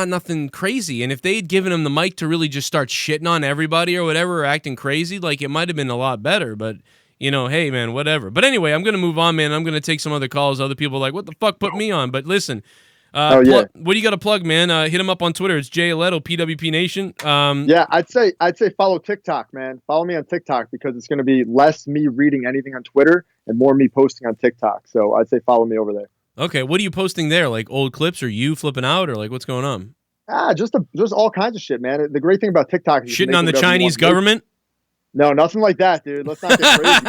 nothing crazy. And if they had given him the mic to really just start shitting on everybody or whatever, or acting crazy, like, it might have been a lot better. But, hey, man, whatever. But anyway, I'm going to move on, man. I'm going to take some other calls. Other people are like, what the fuck put me on? But listen, what do you got to plug, man? Hit him up on Twitter. It's Jay Aletto, PWP Nation. Yeah, I'd say follow TikTok, man. Follow me on TikTok because it's going to be less me reading anything on Twitter and more me posting on TikTok. So I'd say follow me over there. Okay, what are you posting there? Like old clips, or you flipping out, or like what's going on? Just all kinds of shit, man. The great thing about TikTok is shitting on the Chinese government. No, nothing like that, dude. Let's not get crazy.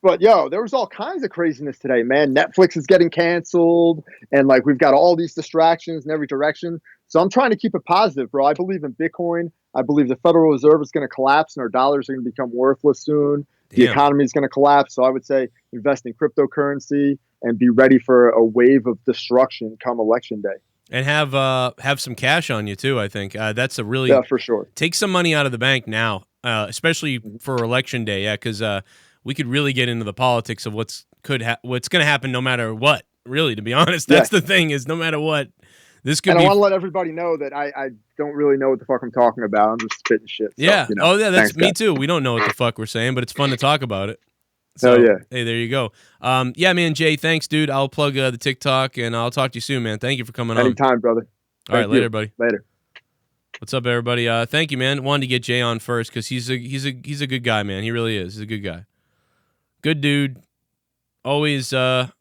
But yo, there was all kinds of craziness today, man. Netflix is getting canceled, and like we've got all these distractions in every direction. So I'm trying to keep it positive, bro. I believe in Bitcoin. I believe the Federal Reserve is going to collapse and our dollars are going to become worthless soon. The economy is going to collapse. So I would say invest in cryptocurrency and be ready for a wave of destruction come election day. And have some cash on you too. I think that's a really for sure. Take some money out of the bank now, especially for election day. Yeah, because we could really get into the politics of what's going to happen no matter what. Really, to be honest, that's the thing is no matter what, this could. And I want to let everybody know that I don't really know what the fuck I'm talking about. I'm just spitting shit. So, yeah. Oh yeah, that's me guys. too. We don't know what the fuck we're saying, but it's fun to talk about it. So, yeah. Hey, there you go. Yeah, man, Jay, thanks, dude. I'll plug the TikTok, and I'll talk to you soon, man. Thank you for coming on. Anytime, brother. All right, later, buddy. Later. What's up, everybody? Thank you, man. Wanted to get Jay on first because he's a good guy, man. He really is. He's a good guy. Good dude. Always hit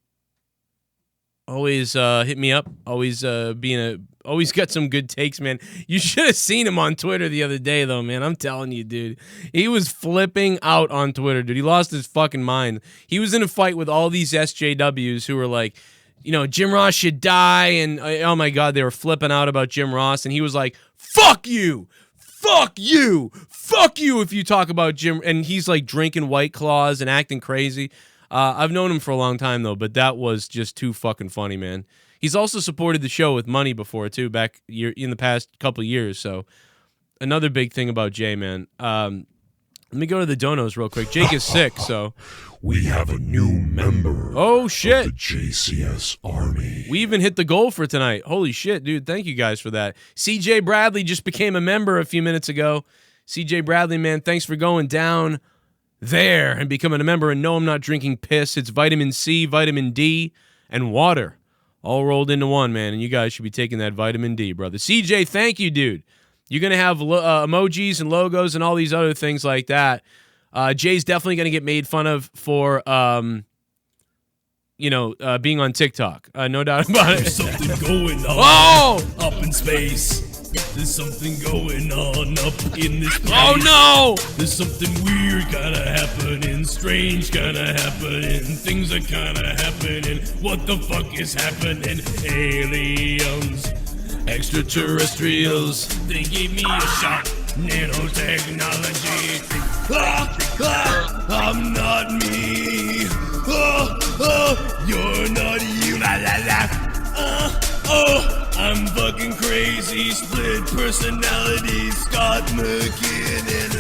me up. Always got some good takes, man. You should have seen him on Twitter the other day, though, man. I'm telling you, dude. He was flipping out on Twitter, dude. He lost his fucking mind. He was in a fight with all these SJWs who were like, Jim Ross should die, and oh my God, they were flipping out about Jim Ross, and he was like, fuck you! Fuck you! Fuck you if you talk about Jim, and he's like drinking White Claws and acting crazy. I've known him for a long time, though, but that was just too fucking funny, man. He's also supported the show with money before, too, back in the past couple of years. So another big thing about Jay, man. Let me go to the donos real quick. Jake is sick, so. We have a new member. Oh, shit. Of the JCS Army. We even hit the goal for tonight. Holy shit, dude. Thank you guys for that. CJ Bradley just became a member a few minutes ago. CJ Bradley, man, thanks for going down there and becoming a member. And no, I'm not drinking piss. It's vitamin C, vitamin D, and water all rolled into one, man. And you guys should be taking that vitamin D, brother. CJ, thank you, dude. You're going to have emojis and logos and all these other things like that. Jay's definitely going to get made fun of for, being on TikTok. No doubt about it. There's something going on up in space. There's something going on up in this place. Oh, no! There's something weird kinda happening, strange kinda happening, things are kinda happening. What the fuck is happening? Aliens, extraterrestrials, they gave me a shot. Nanotechnology. I'm not me. You're not you. I'm fucking crazy. Split personality. Scott McKinnon.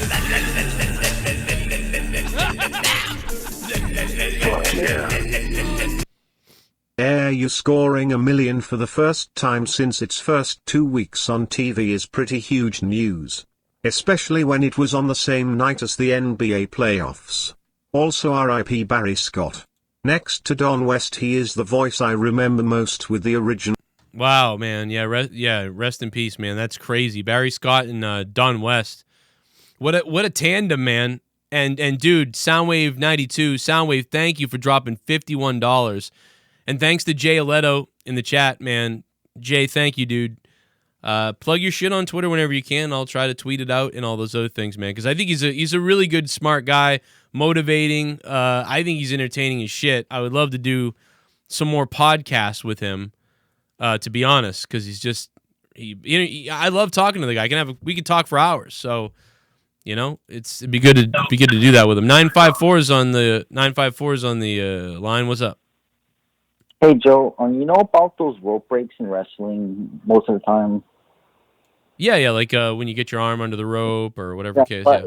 You scoring 1 million for the first time since its first 2 weeks on TV is pretty huge news. Especially when it was on the same night as the NBA playoffs. Also R.I.P. Barry Scott. Next to Don West, he is the voice I remember most with the original. Wow, man. Yeah, rest in peace, man. That's crazy. Barry Scott and Don West. What a tandem, man. And dude, Soundwave 92, Soundwave, thank you for dropping $51. And thanks to Jay Aledo in the chat, man. Jay, thank you, dude. Plug your shit on Twitter whenever you can. I'll try to tweet it out and all those other things, man. Because I think he's a really good, smart guy, motivating. I think he's entertaining as shit. I would love to do some more podcasts with him, to be honest, because he's just I love talking to the guy. We could talk for hours. So, it'd be good to do that with him. 954 is on the line. What's up? Hey Joe, you know about those rope breaks in wrestling most of the time? Yeah, like when you get your arm under the rope or whatever case. But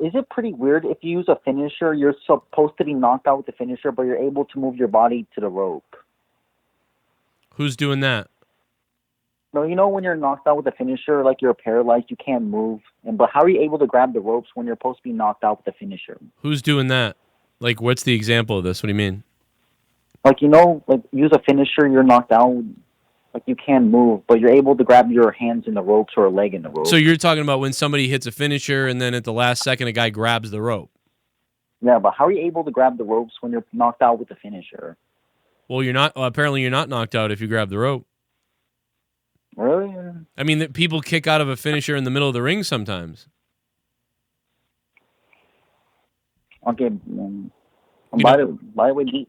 is it pretty weird if you use a finisher, you're supposed to be knocked out with the finisher, but you're able to move your body to the rope? Who's doing that? No, when you're knocked out with a finisher, like you're paralyzed, you can't move. But how are you able to grab the ropes when you're supposed to be knocked out with a finisher? Who's doing that? Like, what's the example of this? What do you mean? Like, use a finisher, you're knocked out, like you can't move, but you're able to grab your hands in the ropes or a leg in the rope. So you're talking about when somebody hits a finisher and then at the last second a guy grabs the rope. Yeah, but how are you able to grab the ropes when you're knocked out with the finisher? Well, apparently you're not knocked out if you grab the rope. Really? I mean, people kick out of a finisher in the middle of the ring sometimes. Okay. By the way,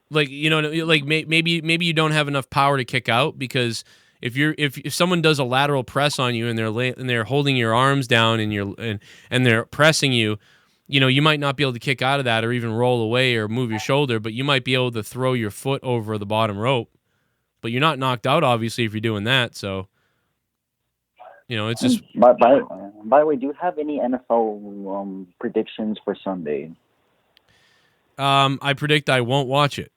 like like maybe you don't have enough power to kick out, because if someone does a lateral press on you and they're holding your arms down and they're pressing you, you might not be able to kick out of that or even roll away or move your shoulder, but you might be able to throw your foot over the bottom rope. But you're not knocked out, obviously, if you're doing that. So, it's just. By the way, do you have any NFL predictions for Sunday? I predict I won't watch it.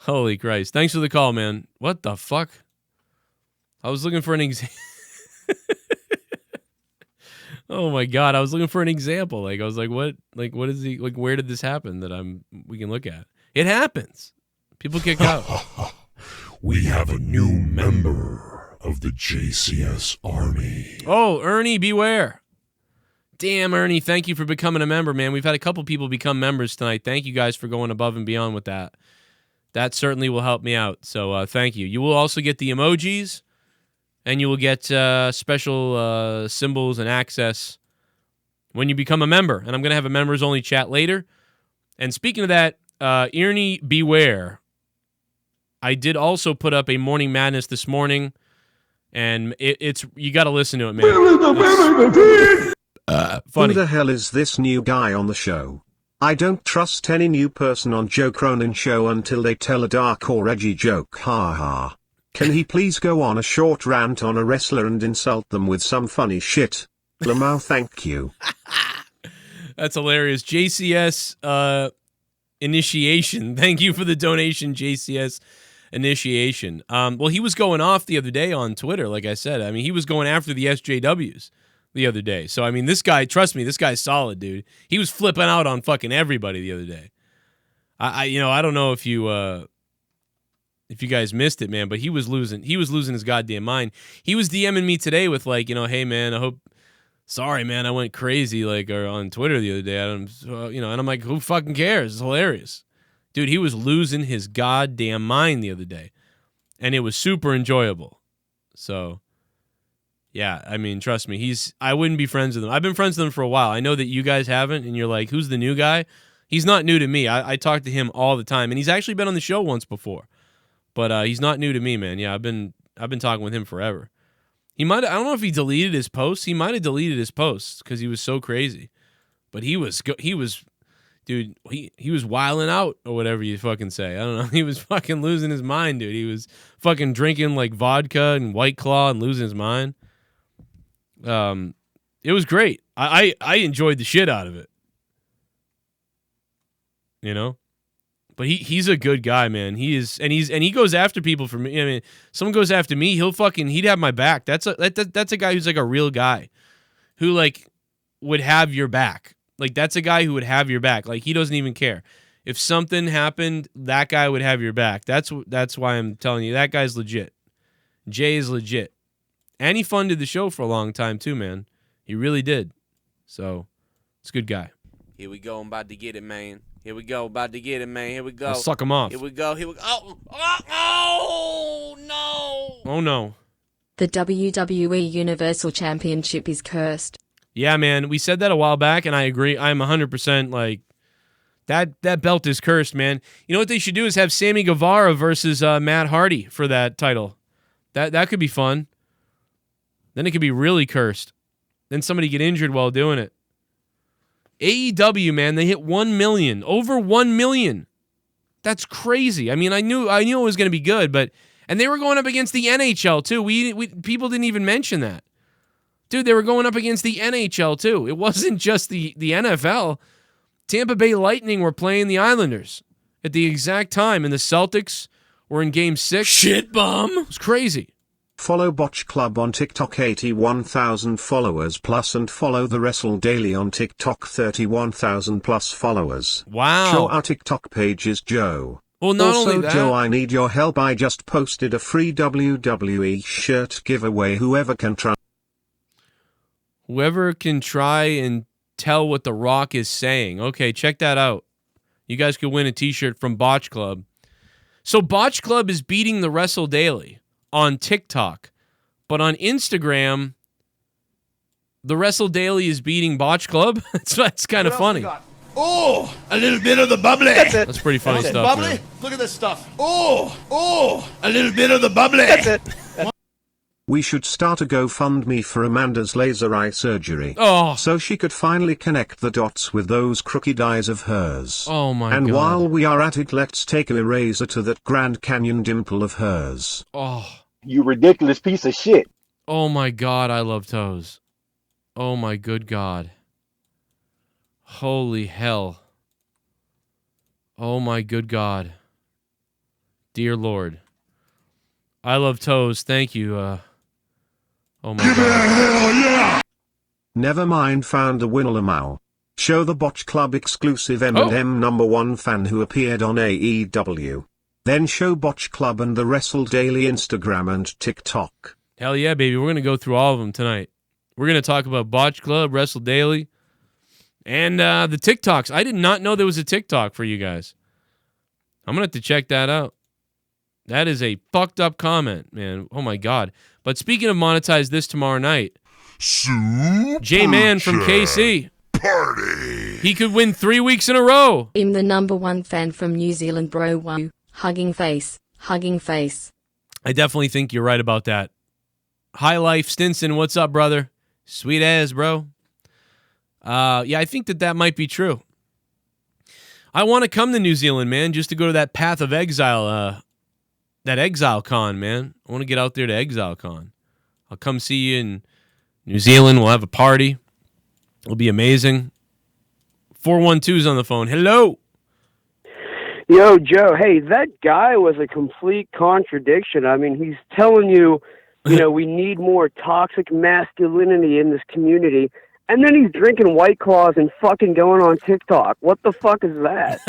Holy Christ! Thanks for the call, man. What the fuck? I was looking for an example. Oh my God! I was looking for an example. Like I was like, what? Like what is he? Like where did this happen that we can look at? It happens. People kick out. We have a new member of the JCS Army. Oh, Ernie, beware. Damn, Ernie, thank you for becoming a member, man. We've had a couple people become members tonight. Thank you guys for going above and beyond with that. That certainly will help me out. So thank you. You will also get the emojis, and you will get special symbols and access when you become a member. And I'm going to have a members-only chat later. And speaking of that, Ernie, beware. I did also put up a Morning Madness this morning, and it's you got to listen to it, man. Funny. Who the hell is this new guy on the show? I don't trust any new person on Joe Cronin show until they tell a dark or edgy joke. Ha ha. Can he please go on a short rant on a wrestler and insult them with some funny shit? Lamau, thank you. That's hilarious. JCS initiation. Thank you for the donation, JCS initiation. Well, he was going off the other day on Twitter, like I said. I mean, he was going after the SJWs the other day. So, I mean, this guy, trust me, this guy's solid, dude. He was flipping out on fucking everybody the other day. I don't know if you guys missed it, man, but he was losing his goddamn mind. He was DMing me today with like, hey, man, sorry, man, I went crazy or on Twitter the other day. And I'm like, who fucking cares? It's hilarious. Dude, he was losing his goddamn mind the other day. And it was super enjoyable. So, yeah, I mean, trust me, I wouldn't be friends with him. I've been friends with him for a while. I know that you guys haven't, and you're like, who's the new guy? He's not new to me. I talk to him all the time, and he's actually been on the show once before. But he's not new to me, man. Yeah, I've been talking with him forever. I don't know if he deleted his posts. He might have deleted his posts because he was so crazy. But he was wilding out or whatever you fucking say. I don't know. He was fucking losing his mind, dude. He was fucking drinking like vodka and White Claw and losing his mind. It was great. I enjoyed the shit out of it. But he's a good guy, man. He is, and he goes after people for me. I mean, someone goes after me, he'd have my back. That's a guy who's like a real guy, who like would have your back. Like that's a guy who would have your back. Like he doesn't even care if something happened. That guy would have your back. That's why I'm telling you that guy's legit. Jay is legit, and he funded the show for a long time too, man. He really did. So it's a good guy. Here we go. I'm about to get it, man. Here we go. About to get it, man. Here we go. I'll suck him off. Here we go. Oh, no. Oh, no. The WWE Universal Championship is cursed. Yeah, man. We said that a while back, and I agree. I'm 100% like, that belt is cursed, man. You know what they should do is have Sammy Guevara versus Matt Hardy for that title. That could be fun. Then it could be really cursed. Then somebody get injured while doing it. AEW, man, they hit 1 million. Over 1 million. That's crazy. I mean, I knew it was going to be good, and they were going up against the NHL too. People didn't even mention that. Dude, they were going up against the NHL too. It wasn't just the NFL. Tampa Bay Lightning were playing the Islanders at the exact time, and the Celtics were in Game 6. Shit bomb. It was crazy. Follow Botch Club on TikTok, 81,000 followers plus, and follow the Wrestle Daily on TikTok, 31,000 plus followers. Wow. Sure, our TikTok page is Joe. Well, not also, only that, Joe, I need your help. I just posted a free WWE shirt giveaway. Whoever can try and tell what The Rock is saying. Okay, check that out. You guys could win a t-shirt from Botch Club. So Botch Club is beating the Wrestle Daily on TikTok, but on Instagram, The Wrestle Daily is beating Botch Club. That's kind of funny. Oh, a little bit of the bubbly. That's it. That's pretty funny That's it. stuff. Bubbly? Man. Look at this stuff. Oh, a little bit of the bubbly. That's it. We should start a GoFundMe for Amanda's laser eye surgery. Oh. So she could finally connect the dots with those crooked eyes of hers. Oh my and God. while we are at it, let's take an eraser to that Grand Canyon dimple of hers. Oh. You ridiculous piece of shit. Oh my God, I love toes. Oh my good God. Holy hell. Oh my good God. Dear Lord. I love toes. Thank you. Oh my God. Never mind, found a Winnalamau. Show the Botch Club exclusive M&M #1 fan who appeared on AEW. Then show Botch Club and the Wrestle Daily Instagram and TikTok. Hell yeah, baby. We're going to go through all of them tonight. We're going to talk about Botch Club, Wrestle Daily, and the TikToks. I did not know there was a TikTok for you guys. I'm going to have to check that out. That is a fucked up comment, man. Oh my God. But speaking of monetize this tomorrow night, Jman from KC. Party. He could win 3 weeks in a row. I'm the #1 fan from New Zealand, bro. Woo. Hugging face. Hugging face. I definitely think you're right about that. High Life Stinson, what's up, brother? Sweet ass, bro. Yeah, I think that might be true. I want to come to New Zealand, man, just to go to that Path of Exile, that Exile Con, man. I want to get out there to Exile Con. I'll come see you in New Zealand. We'll have a party. It'll be amazing. 412's on the phone. Hello. Yo, Joe, hey, that guy was a complete contradiction. I mean, he's telling you, we need more toxic masculinity in this community, and then he's drinking White Claws and fucking going on TikTok. What the fuck is that?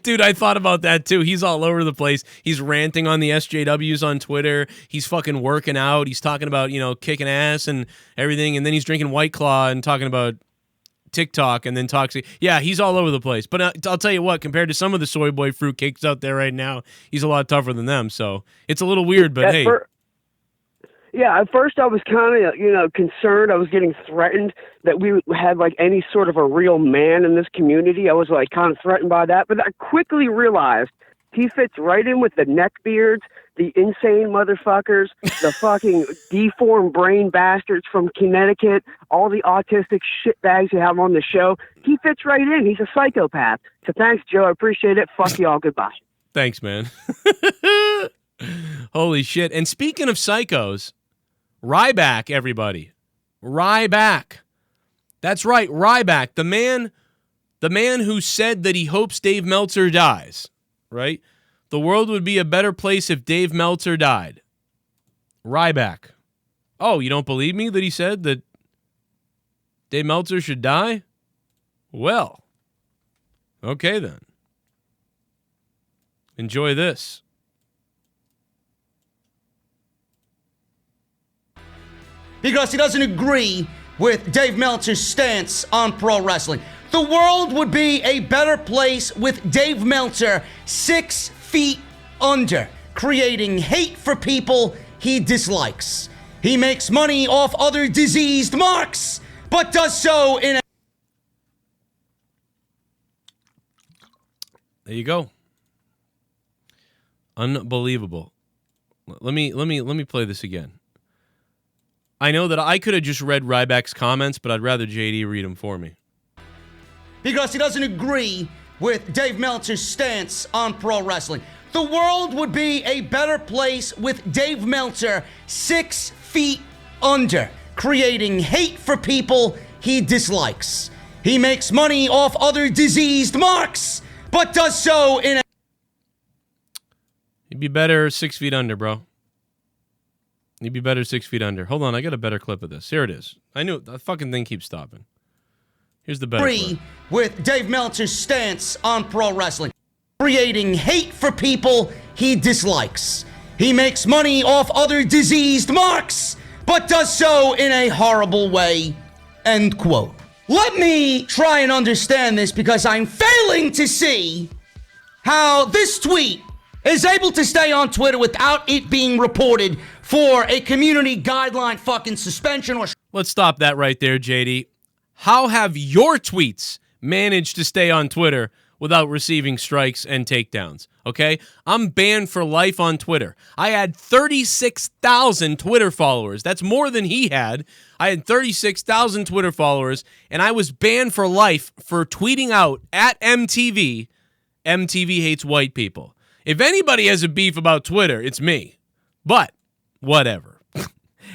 Dude, I thought about that too. He's all over the place. He's ranting on the SJWs on Twitter. He's fucking working out. He's talking about, kicking ass and everything, and then he's drinking White Claw and talking about TikTok and then toxic. Yeah, he's all over the place. But I'll tell you what, compared to some of the soy boy fruitcakes out there right now, he's a lot tougher than them. So it's a little weird, but hey. Yeah, at first I was kind of, concerned. I was getting threatened that we had, any sort of a real man in this community. I was, kind of threatened by that. But I quickly realized he fits right in with the neckbeards, the insane motherfuckers, the fucking deformed brain bastards from Connecticut, all the autistic shitbags you have on the show. He fits right in. He's a psychopath. So thanks, Joe. I appreciate it. Fuck y'all. Goodbye. Thanks, man. Holy shit. And speaking of psychos, Ryback, everybody. Ryback. That's right, Ryback. The man who said that he hopes Dave Meltzer dies, right? The world would be a better place if Dave Meltzer died. Ryback. Oh, you don't believe me that he said that Dave Meltzer should die? Well, okay then. Enjoy this. Because he doesn't agree with Dave Meltzer's stance on pro wrestling. The world would be a better place with Dave Meltzer 6 feet under, creating hate for people he dislikes. He makes money off other diseased marks, but does so in a... There you go. Unbelievable. Let me play this again. I know that I could have just read Ryback's comments, but I'd rather JD read them for me. Because he doesn't agree with Dave Meltzer's stance on pro wrestling. The world would be a better place with Dave Meltzer 6 feet under, creating hate for people he dislikes. He makes money off other diseased marks, but does so in a... You'd be better 6 feet under, bro. You'd be better 6 feet under. Hold on, I got a better clip of this. Here it is. I knew it. The fucking thing keeps stopping. Here's the better clip. With Dave Meltzer's stance on pro wrestling. Creating hate for people he dislikes. He makes money off other diseased marks, but does so in a horrible way. End quote. Let me try and understand this because I'm failing to see how this tweet is able to stay on Twitter without it being reported for a community guideline fucking suspension or... Let's stop that right there, JD. How have your tweets managed to stay on Twitter without receiving strikes and takedowns? Okay? I'm banned for life on Twitter. I had 36,000 Twitter followers. That's more than he had. I had 36,000 Twitter followers, and I was banned for life for tweeting out at MTV hates white people. If anybody has a beef about Twitter, it's me. But whatever.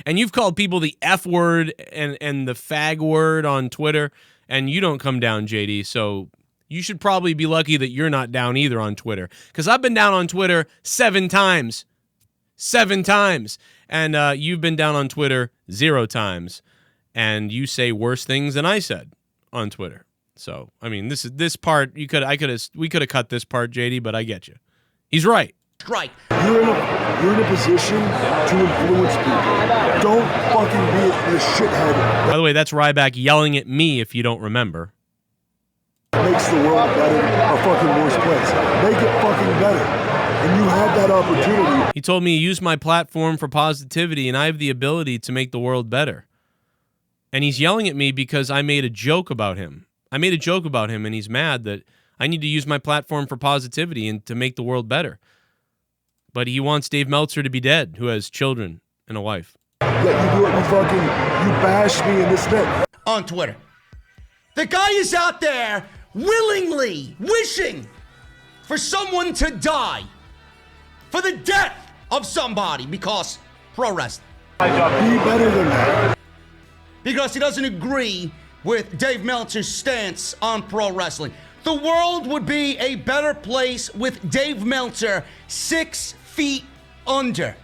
And you've called people the F word and the fag word on Twitter, and you don't come down, JD, so you should probably be lucky that you're not down either on Twitter, because I've been down on Twitter 7 times. 7 times. And you've been down on Twitter 0 times, and you say worse things than I said on Twitter. So, I mean, this part, we could have cut this part, JD, but I get you. He's right. Right. You're in a position to influence people. Don't fucking be a shithead. By the way, that's Ryback yelling at me if you don't remember. Makes the world better, a fucking worse place. Make it fucking better. And you had that opportunity. He told me to use my platform for positivity, and I have the ability to make the world better. And he's yelling at me because I made a joke about him. And he's mad that I need to use my platform for positivity and to make the world better. But he wants Dave Meltzer to be dead, who has children and a wife. Yeah, you do it, you bash me in this thing. On Twitter. The guy is out there willingly wishing for someone to die. For the death of somebody because pro wrestling. Be better than that. Because he doesn't agree with Dave Meltzer's stance on pro wrestling. The world would be a better place with Dave Meltzer 6 feet under.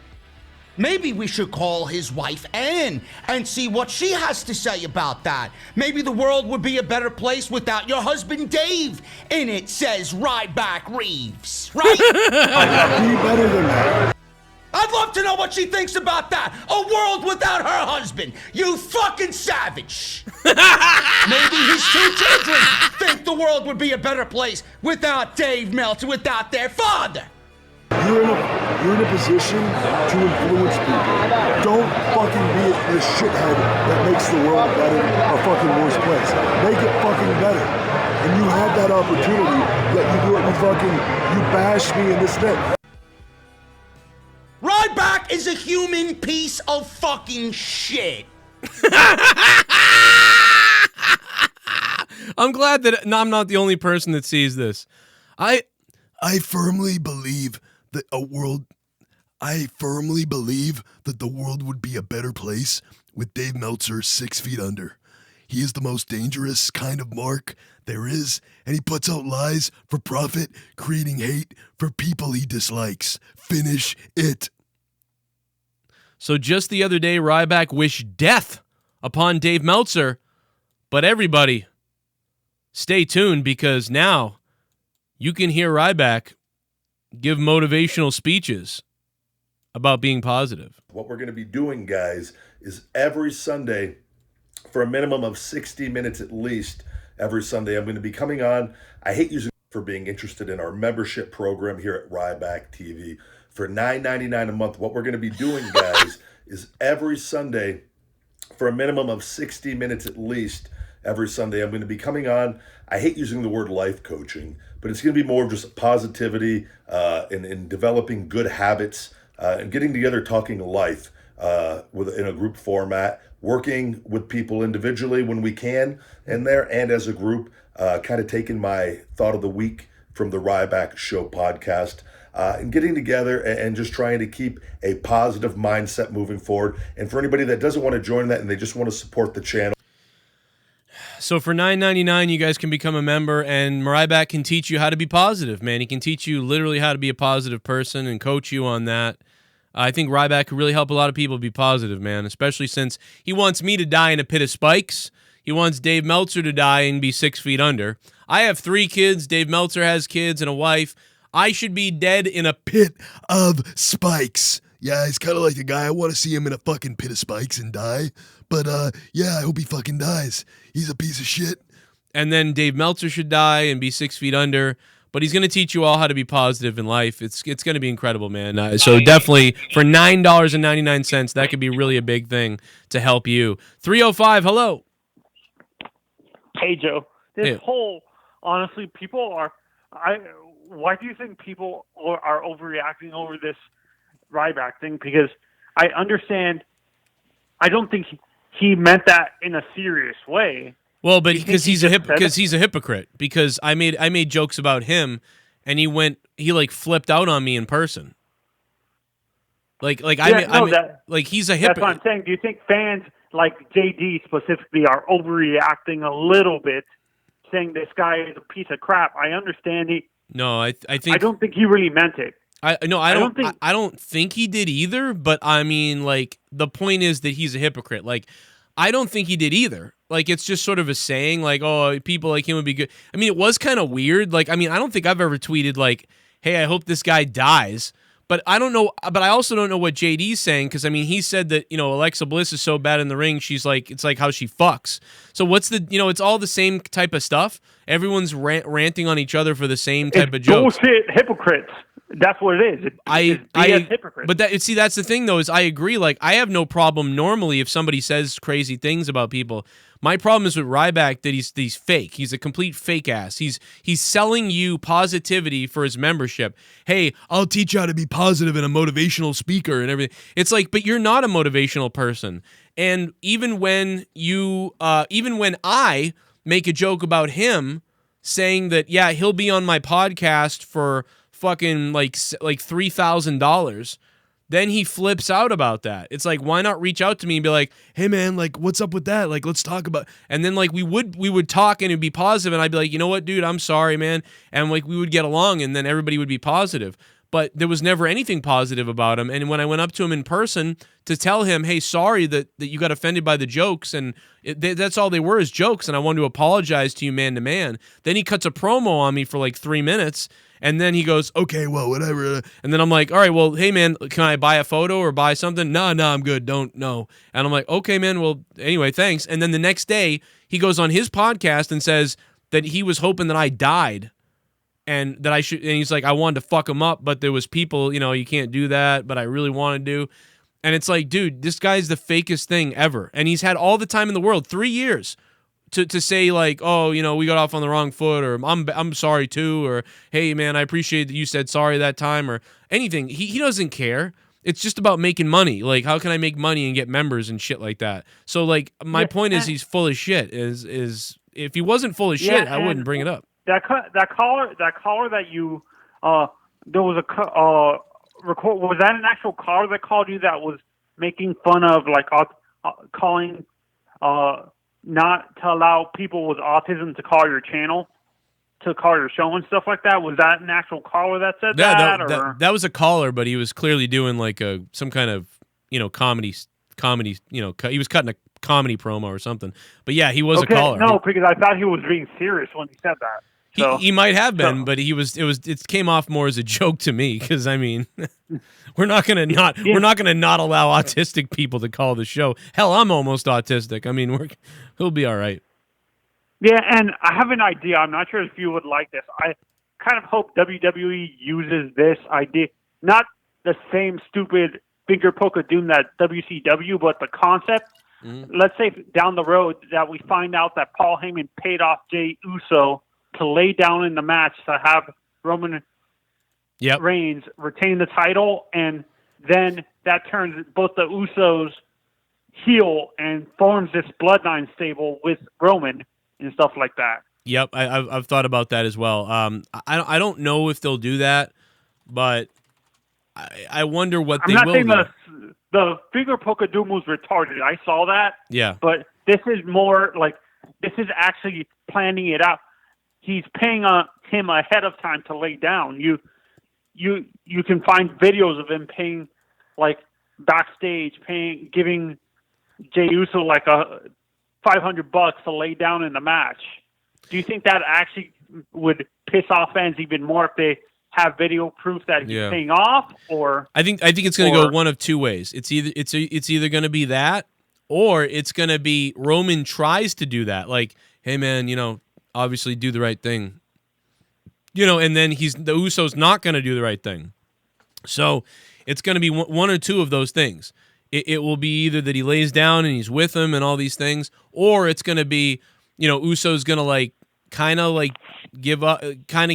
Maybe we should call his wife Ann and see what she has to say about that. Maybe the world would be a better place without your husband Dave in it, says Ryback Reeves. Right? Be better than that. I'd love to know what she thinks about that. A world without her husband. You fucking savage. Maybe his 2 children think the world would be a better place without Dave Meltzer, without their father. You're in a position to influence people. Don't fucking be a shithead that makes the world better, a fucking worse place. Make it fucking better. And you had that opportunity, yet you do it, you bash me in this thing. Ryback is a human piece of fucking shit. I'm glad that I'm not the only person that sees this. I firmly believe that the world would be a better place with Dave Meltzer 6 feet under. He is the most dangerous kind of mark there is, and he puts out lies for profit, creating hate for people he dislikes. Finish it. So just the other day, Ryback wished death upon Dave Meltzer, but everybody, stay tuned, because now you can hear Ryback give motivational speeches about being positive. What we're going to be doing, guys, is every Sunday, for a minimum of 60 minutes at least, every Sunday, I'm going to be coming on. I hate using for being interested in our membership program here at Ryback TV. For $9.99 a month, what we're going to be doing, guys, is every Sunday, for a minimum of 60 minutes at least, every Sunday, I'm going to be coming on. I hate using the word life coaching, but it's going to be more of just positivity in developing good habits and getting together, talking life in a group format, working with people individually when we can in there, and as a group, kind of taking my thought of the week from the Ryback Show podcast and getting together and just trying to keep a positive mindset moving forward. And for anybody that doesn't want to join that and they just want to support the channel. So for $9.99, you guys can become a member, and Ryback can teach you how to be positive, man. He can teach you literally how to be a positive person and coach you on that. I think Ryback could really help a lot of people be positive, man, especially since he wants me to die in a pit of spikes. He wants Dave Meltzer to die and be 6 feet under. I have 3 kids. Dave Meltzer has kids and a wife. I should be dead in a pit of spikes. Yeah, he's kind of like a guy. I want to see him in a fucking pit of spikes and die. But, yeah, I hope he fucking dies. He's a piece of shit. And then Dave Meltzer should die and be 6 feet under. but he's going to teach you all how to be positive in life. It's going to be incredible, man. So definitely for $9.99, that could be really a big thing to help you. 305, hello. Hey, Joe. Hey. Honestly, people are. Why do you think people are overreacting over this Ryback thing? Because I understand. I don't think he meant that in a serious way. Well, but because he's a hypocrite. Because I made jokes about him, and he like flipped out on me in person. Like he's a hypocrite. That's what I'm saying. Do you think fans like JD specifically are overreacting a little bit, saying this guy is a piece of crap? I understand No, I think I don't think he really meant it. I don't think he did either. But I mean, like the point is that he's a hypocrite. Like I don't think he did either. Like, it's just sort of a saying, like, oh, people like him would be good. I mean, it was kind of weird. Like, I mean, I don't think I've ever tweeted, like, hey, I hope this guy dies. But I don't know. But I also don't know what JD's saying, because, I mean, he said that, Alexa Bliss is so bad in the ring, she's like, it's like how she fucks. So what's the, it's all the same type of stuff. Everyone's ranting on each other for the same type of jokes. Bullshit hypocrites. That's what it is. Hypocrites. But that's the thing, though, is I agree. Like, I have no problem normally if somebody says crazy things about people. My problem is with Ryback that he's fake. He's a complete fake ass. He's selling you positivity for his membership. Hey, I'll teach you how to be positive and a motivational speaker and everything. It's like, but you're not a motivational person. And even when I make a joke about him saying that, yeah, he'll be on my podcast for fucking like $3,000, then he flips out about that. It's like, why not reach out to me and be like, hey man, like what's up with that? Like, let's talk about. And then like we would talk and it'd be positive, and I'd be like, you know what, dude, I'm sorry, man. And like we would get along, and then everybody would be positive. But there was never anything positive about him. And when I went up to him in person to tell him, hey, sorry that you got offended by the jokes, and that's all they were, is jokes, and I wanted to apologize to you man to man. Then he cuts a promo on me for like 3 minutes. And then he goes, okay, well, whatever. And then I'm like, all right, well, hey, man, can I buy a photo or buy something? No, I'm good. Don't, no. And I'm like, okay, man, well, anyway, thanks. And then the next day, he goes on his podcast and says that he was hoping that I died and that I should. And he's like, I wanted to fuck him up, but there was people, you can't do that, but I really wanted to. And it's like, dude, this guy's the fakest thing ever. And he's had all the time in the world, 3 years. To say like, oh, we got off on the wrong foot, or I'm sorry too, or hey man, I appreciate that you said sorry that time, or anything. He doesn't care. It's just about making money. Like, how can I make money and get members and shit like that? So like, my point is, he's full of shit. Is if he wasn't full of shit, I wouldn't bring it up. That caller that you there was a record. Was that an actual caller that called you that was making fun of like calling not to allow people with autism to call your channel, to call your show and stuff like that? Was that an actual caller that said that? That was a caller, but he was clearly doing like some kind of comedy. He was cutting a comedy promo or something. But yeah, he was a caller. No, because I thought he was being serious when he said that. So, he might have been, but it came off more as a joke to me, because I mean, we're not gonna not allow autistic people to call the show. Hell, I'm almost autistic. I mean, he'll be all right. Yeah, and I have an idea. I'm not sure if you would like this. I kind of hope WWE uses this idea, not the same stupid finger poke of doom that WCW, but the concept. Mm-hmm. Let's say down the road that we find out that Paul Heyman paid off Jey Uso to lay down in the match to have Roman Reigns retain the title, and then that turns both the Usos heel and forms this bloodline stable with Roman and stuff like that. Yep, I've thought about that as well. I don't know if they'll do that, but I wonder what they will do. I'm not saying the finger poke of doom was retarded. I saw that. Yeah. But this is more like, this is actually planning it out. He's paying him ahead of time to lay down. You can find videos of him paying, like, backstage, giving Jey Uso like $500 to lay down in the match. Do you think that actually would piss off fans even more if they have video proof that he's paying off? Or I think it's going to go one of two ways. It's either going to be that, or it's going to be Roman tries to do that. Like, hey man, obviously do the right thing. and then the Usos not going to do the right thing. So it's going to be one or two of those things. It will be either that he lays down and he's with him and all these things, or it's going to be, Uso's going to kind of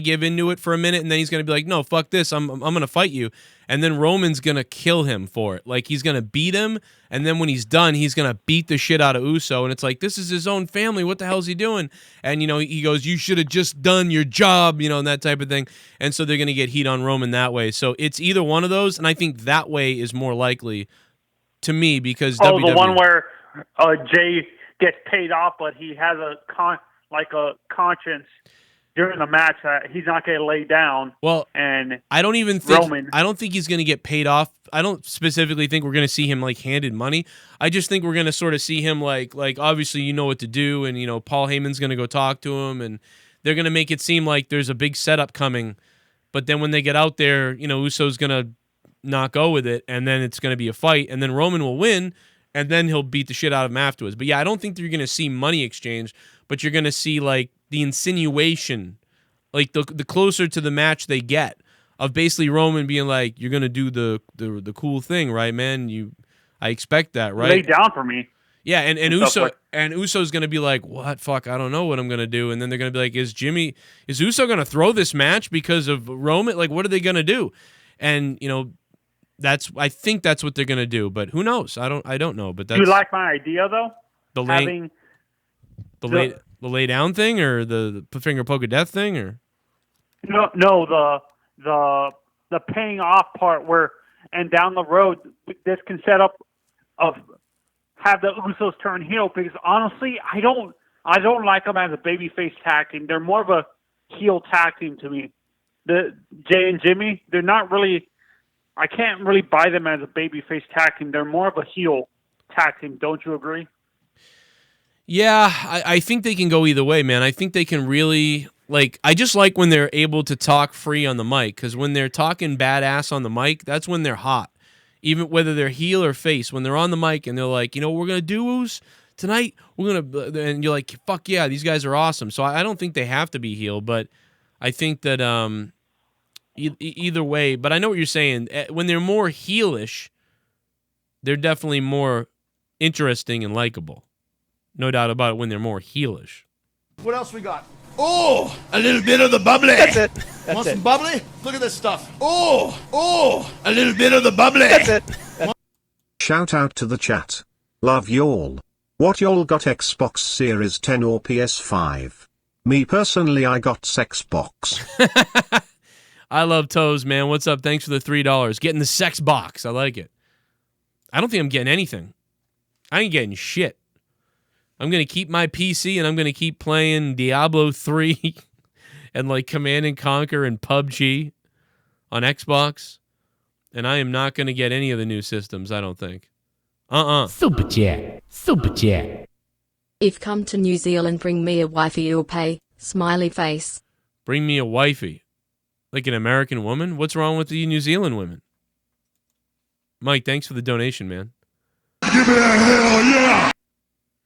give into it for a minute, and then he's going to be like, no, fuck this, I'm going to fight you. And then Roman's going to kill him for it. Like, he's going to beat him, and then when he's done, he's going to beat the shit out of Uso, and it's like, this is his own family, what the hell is he doing? And, he goes, you should have just done your job, and that type of thing. And so they're going to get heat on Roman that way. So it's either one of those, and I think that way is more likely to me, because WWE... the one where Jay gets paid off, but he has a conscience during the match that he's not going to lay down. Well, and I don't think he's going to get paid off. I don't specifically think we're going to see him handed money. I just think we're going to sort of see him like obviously you know what to do, and Paul Heyman's going to go talk to him, and they're going to make it seem like there's a big setup coming. But then when they get out there, Uso's going to not go with it, and then it's going to be a fight, and then Roman will win, and then he'll beat the shit out of him afterwards. But yeah, I don't think that you're going to see money exchange, but you're going to see the insinuation, the closer to the match they get, of basically Roman being like, you're going to do the cool thing, right, man? I expect that, right? Lay down for me. Yeah, and Uso's going to be like, what? Fuck, I don't know what I'm going to do. And then they're going to be like, is Uso going to throw this match because of Roman? What are they going to do? And, I think that's what they're going to do, but who knows? I don't know, but that's... Do you like my idea, though? The lay down thing, or the finger poke of death thing, or... No, the paying off part where, and down the road, this can set up of have the Usos turn heel, because honestly, I don't like them as a babyface tag team. They're more of a heel tag team to me. The Jay and Jimmy, they're not really. I can't really buy them as a babyface tag team. They're more of a heel tag team. Don't you agree? Yeah, I think they can go either way, man. I think they can really, I just like when they're able to talk free on the mic, because when they're talking badass on the mic, that's when they're hot. Even whether they're heel or face, when they're on the mic and they're like, what we're going to do tonight, we're going to, and you're like, fuck yeah, these guys are awesome. So I don't think they have to be heel, but I think that either way, but I know what you're saying. When they're more heelish, they're definitely more interesting and likable. No doubt about it when they're more heelish. What else we got? Oh, a little bit of the bubbly. That's it. Want some bubbly? Look at this stuff. Oh, a little bit of the bubbly. That's it. Shout out to the chat. Love y'all. What y'all got, Xbox Series 10 or PS5? Me personally, I got Sexbox. I love Toes, man. What's up? Thanks for the $3. Getting the sex box. I like it. I don't think I'm getting anything. I ain't getting shit. I'm going to keep my PC, and I'm going to keep playing Diablo 3 and Command & Conquer and PUBG on Xbox. And I am not going to get any of the new systems, I don't think. Super chat. If come to New Zealand, bring me a wifey, you'll pay. Smiley face. Bring me a wifey. Like an American woman? What's wrong with the New Zealand women? Mike, thanks for the donation, man. Give me a hell yeah!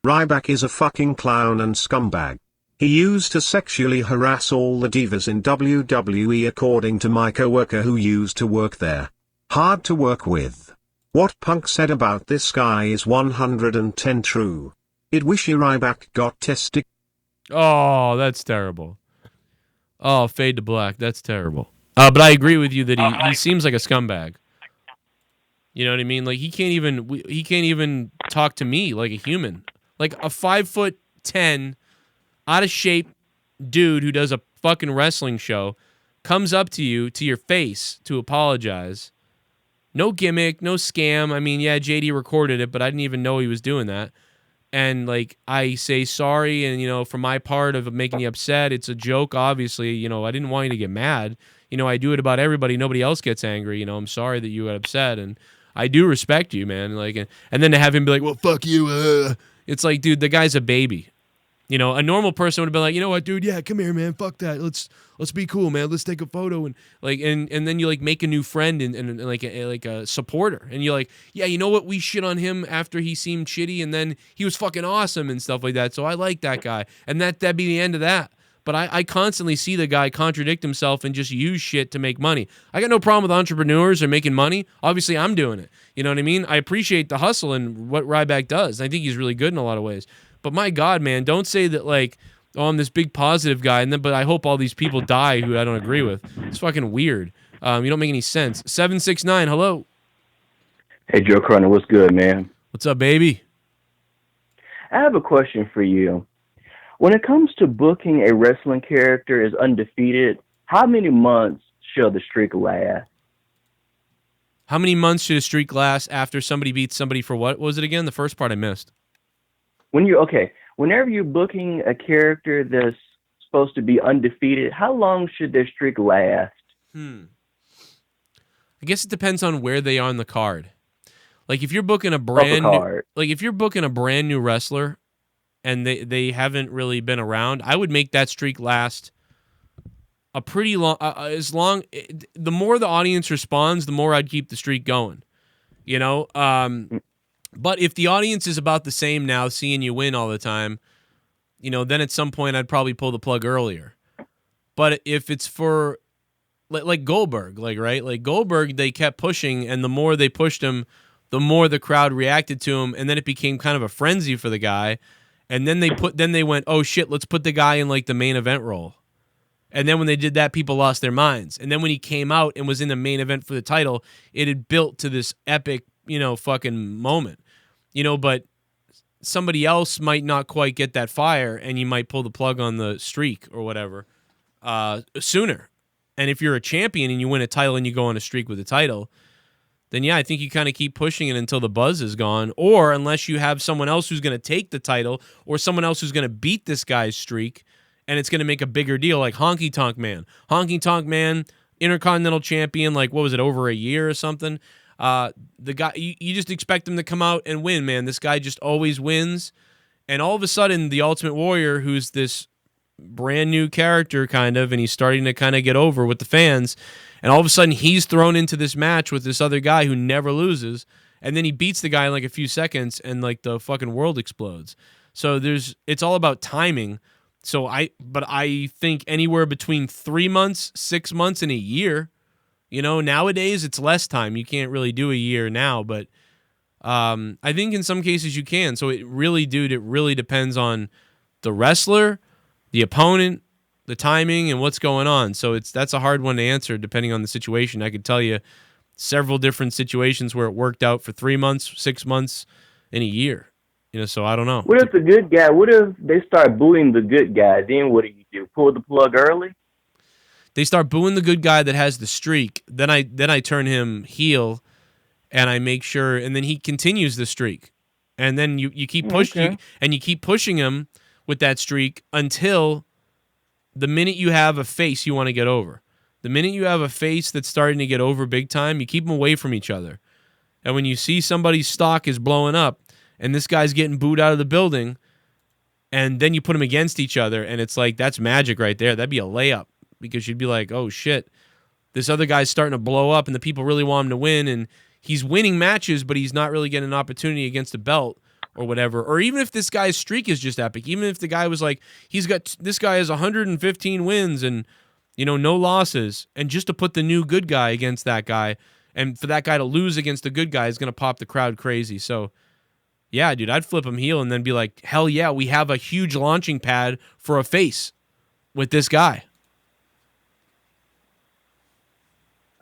Ryback is a fucking clown and scumbag. He used to sexually harass all the divas in WWE, according to my coworker who used to work there. Hard to work with. What Punk said about this guy is 110 true. I'd wish Ryback got tested. Oh, that's terrible. Oh, fade to black. That's terrible. But I agree with you that he seems like a scumbag. You know what I mean? He can't even talk to me like a human. Like a 5'10", out of shape dude who does a fucking wrestling show comes up to you, to your face, to apologize. No gimmick, no scam. I mean, yeah, JD recorded it, but I didn't even know he was doing that. And I say sorry, and for my part of making you upset, it's a joke. Obviously, I didn't want you to get mad. I do it about everybody. Nobody else gets angry. I'm sorry that you got upset, and I do respect you, man. And then to have him be like, "Well, fuck you." It's like, dude, the guy's a baby. A normal person would have been like, you know what, dude? Yeah, come here, man. Fuck that. Let's be cool, man. Let's take a photo and then you make a new friend and like a supporter. And you're like, yeah, you know what? We shit on him after he seemed shitty, and then he was fucking awesome and stuff like that. So I like that guy, and that'd be the end of that. But I constantly see the guy contradict himself and just use shit to make money. I got no problem with entrepreneurs or making money. Obviously, I'm doing it. You know what I mean? I appreciate the hustle and what Ryback does. I think he's really good in a lot of ways. But my God, man, don't say that like, oh, I'm this big positive guy, but I hope all these people die who I don't agree with. It's fucking weird. You don't make any sense. 769, hello. Hey, Joe Cronin, what's good, man? What's up, baby? I have a question for you. When it comes to booking a wrestling character as undefeated, how many months shall the streak last? How many months should a streak last after somebody beats somebody for what? What was it again? The first part I missed. Whenever you're booking a character that's supposed to be undefeated, how long should their streak last? I guess it depends on where they are on the card. Like if you're booking a brand new wrestler and they haven't really been around, I would make that streak last a pretty long the more the audience responds, the more I'd keep the streak going. You know, but if the audience is about the same now, seeing you win all the time, you know, then at some point I'd probably pull the plug earlier. But if it's for like Goldberg, like Goldberg, they kept pushing, and the more they pushed him, the more the crowd reacted to him, and then it became kind of a frenzy for the guy. And then they went, oh shit, let's put the guy in like the main event role. And then when they did that, people lost their minds. And then when he came out and was in the main event for the title, it had built to this epic, you know, fucking moment. You know, but somebody else might not quite get that fire, and you might pull the plug on the streak or whatever sooner. And if you're a champion and you win a title and you go on a streak with a title, then yeah, I think you kind of keep pushing it until the buzz is gone, or unless you have someone else who's going to take the title or someone else who's going to beat this guy's streak, and it's going to make a bigger deal, like Honky Tonk Man. Honky Tonk Man, Intercontinental Champion, like what was it, over a year or something? The guy, you just expect him to come out and win, man. This guy just always wins, and all of a sudden, the Ultimate Warrior, who's this brand new character kind of, and he's starting to kind of get over with the fans, and all of a sudden he's thrown into this match with this other guy who never loses, and then he beats the guy in like a few seconds, and like the fucking world explodes. So it's all about timing. But I think anywhere between 3 months, 6 months, and a year. You know, nowadays it's less time. You can't really do a year now, but I think in some cases you can. So it really depends on the wrestler, the opponent, the timing, and what's going on. So that's a hard one to answer depending on the situation. I could tell you several different situations where it worked out for 3 months, 6 months, and a year. You know, so I don't know. What if they start booing the good guy? Then what do? Pull the plug early? They start booing the good guy that has the streak. Then I turn him heel, and I make sure, and then he continues the streak. And then you keep pushing, and you keep pushing him with that streak until the minute you have a face you want to get over. The minute you have a face that's starting to get over big time, you keep them away from each other. And when you see somebody's stock is blowing up and this guy's getting booed out of the building, and then you put them against each other, and it's like, that's magic right there. That'd be a layup, because you'd be like, oh shit, this other guy's starting to blow up and the people really want him to win, and he's winning matches, but he's not really getting an opportunity against the belt or whatever. Or even if this guy's streak is just epic, even if the guy was like, this guy has 115 wins and, you know, no losses, and just to put the new good guy against that guy, and for that guy to lose against the good guy is going to pop the crowd crazy. So yeah, dude, I'd flip him heel and then be like, hell yeah, we have a huge launching pad for a face with this guy.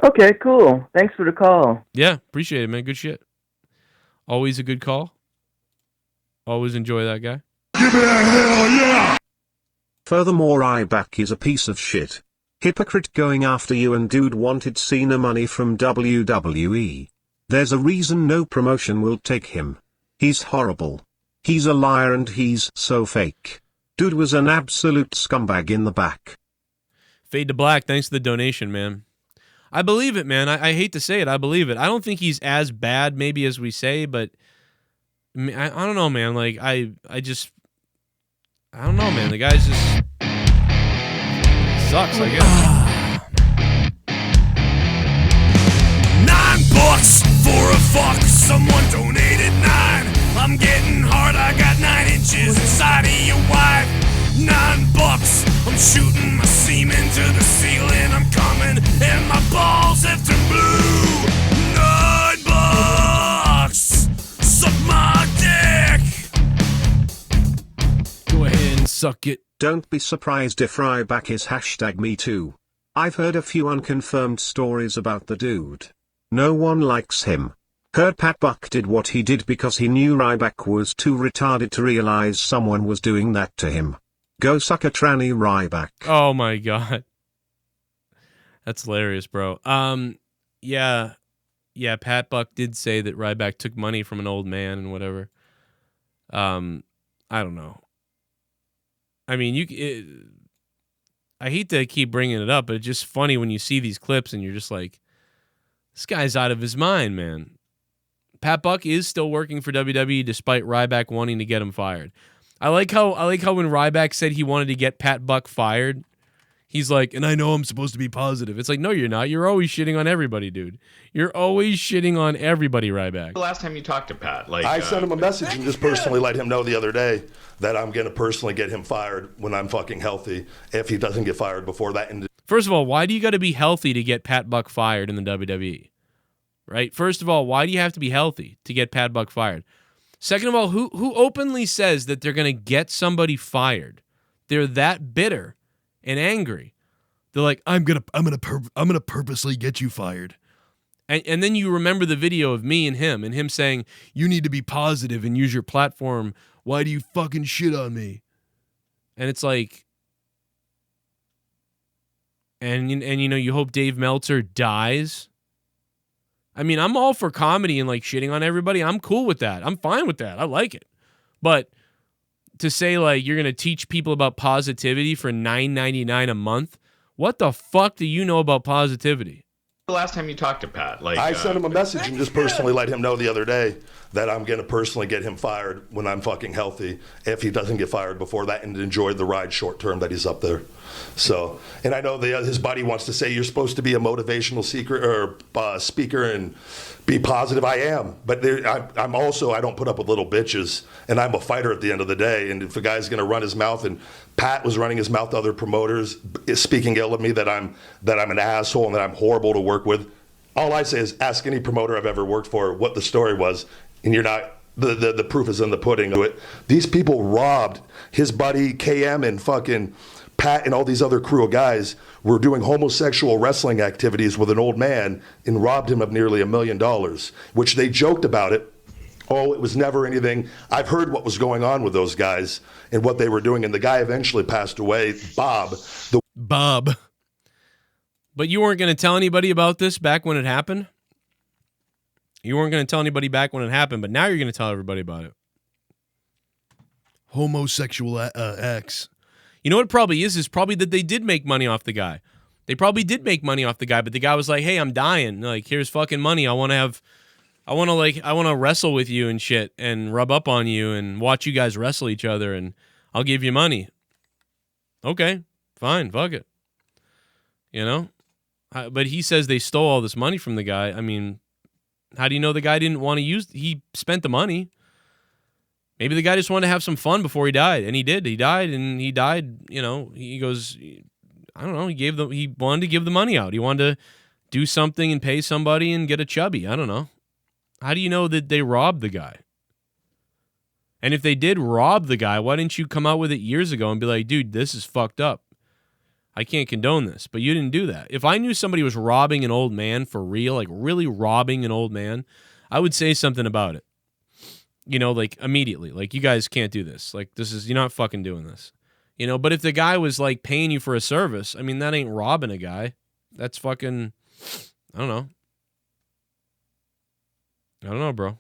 Okay, cool. Thanks for the call. Yeah, appreciate it, man. Good shit. Always a good call. Always enjoy that guy. Give me a hell yeah! Furthermore, Ryback is a piece of shit. Hypocrite going after you, and dude wanted Cena money from WWE. There's a reason no promotion will take him. He's horrible. He's a liar and he's so fake. Dude was an absolute scumbag in the back. Fade to Black, thanks for the donation, man. I believe it, man. I hate to say it, I believe it. I don't think he's as bad maybe as we say, but I don't know, man. Like, I don't know, man. The guy's just sucks, I guess. $9 for a fuck. Someone donated 9. I'm getting hard. I got 9 inches inside of your wife. $9. I'm I'm shooting my semen to the ceiling. I'm coming and my balls have turned blue. 9 bucks, suck my dick. Go ahead and suck it. Don't be surprised if Ryback is #MeToo. I've heard a few unconfirmed stories about the dude. No one likes him. Heard Pat Buck did what he did because he knew Ryback was too retarded to realize someone was doing that to him. Go suck a tranny, Ryback. Oh my god. That's hilarious, bro. Yeah, Pat Buck did say that Ryback took money from an old man and whatever. I don't know. I mean, I hate to keep bringing it up, but it's just funny when you see these clips and you're just like, this guy's out of his mind, man. Pat Buck is still working for WWE despite Ryback wanting to get him fired. I like how when Ryback said he wanted to get Pat Buck fired, he's like, and I know I'm supposed to be positive. It's like, no, you're not. You're always shitting on everybody, dude. You're always shitting on everybody, Ryback. The last time you talked to Pat, I sent him a message and just personally let him know the other day that I'm going to personally get him fired when I'm fucking healthy if he doesn't get fired before that. First of all, why do you got to be healthy to get Pat Buck fired in the WWE? Right? First of all, why do you have to be healthy to get Pat Buck fired? Second of all, who openly says that they're going to get somebody fired? They're that bitter and angry. They're like, I'm gonna purposely get you fired. And then you remember the video of me and him saying, you need to be positive and use your platform. Why do you fucking shit on me? And it's like, and you know, you hope Dave Meltzer dies. I mean, I'm all for comedy and like shitting on everybody. I'm cool with that. I'm fine with that. I like it. But to say like you're going to teach people about positivity for $9.99 a month, what the fuck do you know about positivity? The last time you talked to Pat, I sent him a message and just personally let him know the other day that I'm going to personally get him fired when I'm fucking healthy if he doesn't get fired before that, and enjoyed the ride short term that he's up there. So, and I know his buddy wants to say you're supposed to be a motivational speaker and be positive. I am, but I'm also, I don't put up with little bitches, and I'm a fighter at the end of the day. And if a guy's going to run his mouth, and Pat was running his mouth to other promoters, speaking ill of me, that I'm an asshole and that I'm horrible to work with. All I say is ask any promoter I've ever worked for what the story was, and you're not. The proof is in the pudding. These people robbed his buddy KM and fucking Pat and all these other crew of guys were doing homosexual wrestling activities with an old man and robbed him of nearly $1 million, which they joked about it. Oh, it was never anything. I've heard what was going on with those guys and what they were doing, and the guy eventually passed away, Bob. But you weren't going to tell anybody about this back when it happened? You weren't going to tell anybody back when it happened, but now you're going to tell everybody about it. Homosexual acts. You know what it probably is probably that they did make money off the guy. They probably did make money off the guy, but the guy was like, hey, I'm dying. Like, here's fucking money. I want to wrestle with you and shit and rub up on you and watch you guys wrestle each other, and I'll give you money. Okay, fine, fuck it. You know? But he says they stole all this money from the guy. I mean, how do you know the guy didn't want to he spent the money? Maybe the guy just wanted to have some fun before he died, and he did. He died, you know, he goes, I don't know, he wanted to give the money out. He wanted to do something and pay somebody and get a chubby. I don't know. How do you know that they robbed the guy? And if they did rob the guy, why didn't you come out with it years ago and be like, dude, this is fucked up. I can't condone this. But you didn't do that. If I knew somebody was robbing an old man for real, like really robbing an old man, I would say something about it. You know, like immediately. Like, you guys can't do this. Like, you're not fucking doing this. You know, but if the guy was like paying you for a service, I mean, that ain't robbing a guy. That's fucking, I don't know. I don't know, bro.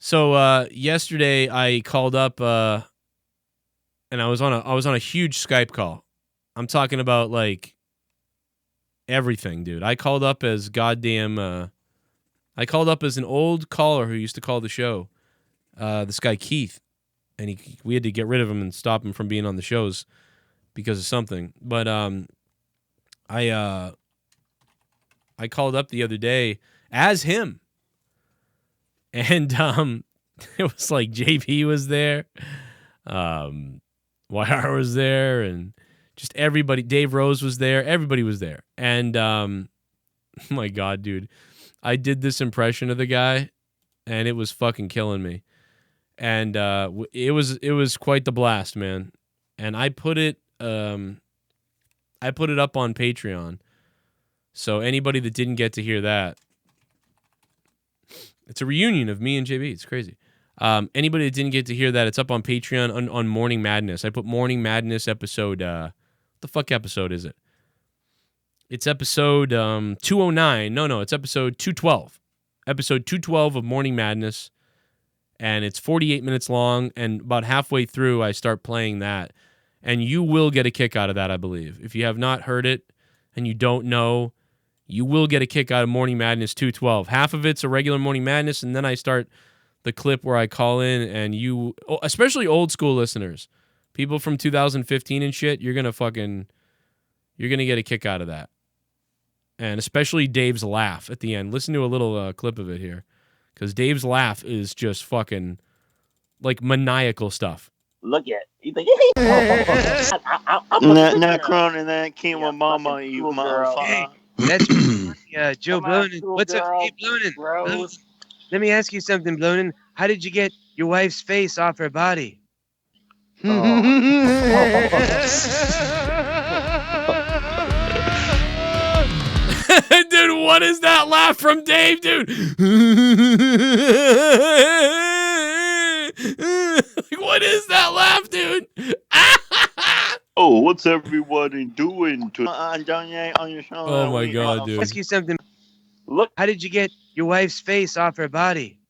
So yesterday I called up and I was on a huge Skype call. I'm talking about like everything, dude. I called up as an old caller who used to call the show, this guy Keith, and we had to get rid of him and stop him from being on the shows because of something. But I called up the other day as him, and it was like JP was there, YR was there, and just everybody. Dave Rose was there. Everybody was there. And my God, dude, I did this impression of the guy, and it was fucking killing me. And it was quite the blast, man. And I put it up on Patreon. So anybody that didn't get to hear that, it's a reunion of me and JB. It's crazy. Anybody that didn't get to hear that, it's up on Patreon on Morning Madness. I put Morning Madness episode. What the fuck episode is it? It's episode 209. No, it's episode 212. Episode 212 of Morning Madness. And it's 48 minutes long. And about halfway through, I start playing that. And you will get a kick out of that, I believe. If you have not heard it and you don't know, you will get a kick out of Morning Madness 212. Half of it's a regular Morning Madness, and then I start the clip where I call in, and you, especially old school listeners, people from 2015 and shit, you're gonna get a kick out of that. And especially Dave's laugh at the end. Listen to a little clip of it here, because Dave's laugh is just fucking like maniacal stuff. Look at you think Not crying that came with mama, you motherfucker. Hey, that's Joe Blonin. What's up, hey Blonin? Let me ask you something, Blonin. How did you get your wife's face off her body? Dude, what is that laugh from Dave, dude? What is that laugh, dude? Oh, what's everybody doing to on your show? Oh my God, dude. Ask you something. Look, how did you get your wife's face off her body?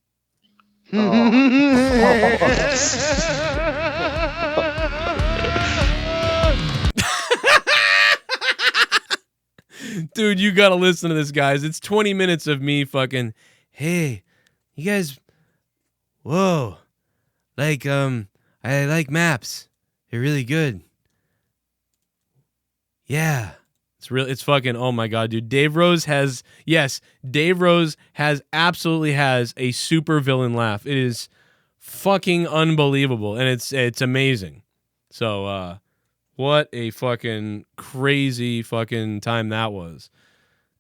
Dude, you gotta listen to this, guys. It's 20 minutes of me fucking, hey, you guys, whoa, like, I like maps. They're really good. Yeah. It's fucking, oh my God, dude. Dave Rose absolutely has a super villain laugh. It is fucking unbelievable, and it's amazing. So, what a fucking crazy fucking time that was.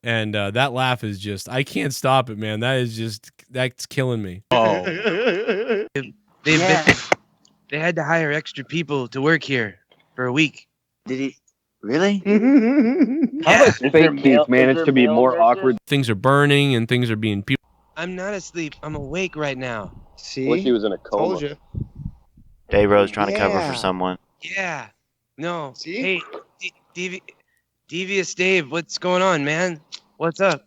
And that laugh is just, I can't stop it, man. That's killing me. Oh. They had to hire extra people to work here for a week. Did he? Really? How does fake Keith manage to be more awkward? Things are burning and things are being... I'm not asleep. I'm awake right now. See? Wish he was in a coma. Told you. Dave Rose trying to cover for someone. Yeah. No. See? Hey, Devious Dave, what's going on, man? What's up?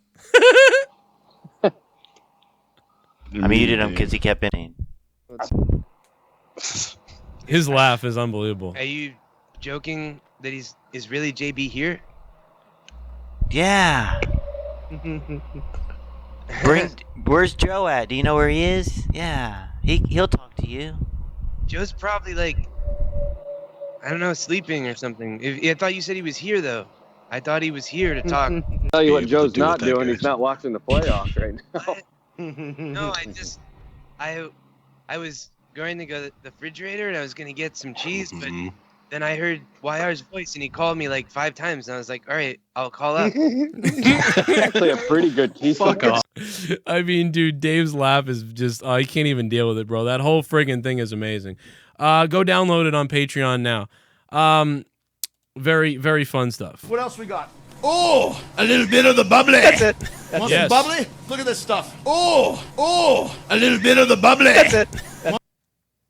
I muted him because he kept in. His laugh is unbelievable. Are you joking that is really JB here? Yeah. Where's Joe at? Do you know where he is? Yeah. He'll talk to you. Joe's probably like, I don't know, sleeping or something. I thought you said he was here though. I thought he was here to talk. Tell you what Joe's not doing. He's not watching the playoffs right now. No, I was going to go to the refrigerator and I was going to get some cheese, but then I heard YR's voice and he called me like 5 times and I was like, all right, I'll call up. Actually a pretty good key. Fuck off. I mean, dude, Dave's laugh is just, I can't even deal with it, bro. That whole friggin' thing is amazing. Go download it on Patreon now. Very, very fun stuff. What else we got? Oh, a little bit of the bubbly. That's it. Want Yes. some bubbly? Look at this stuff. Oh, a little bit of the bubbly. That's it.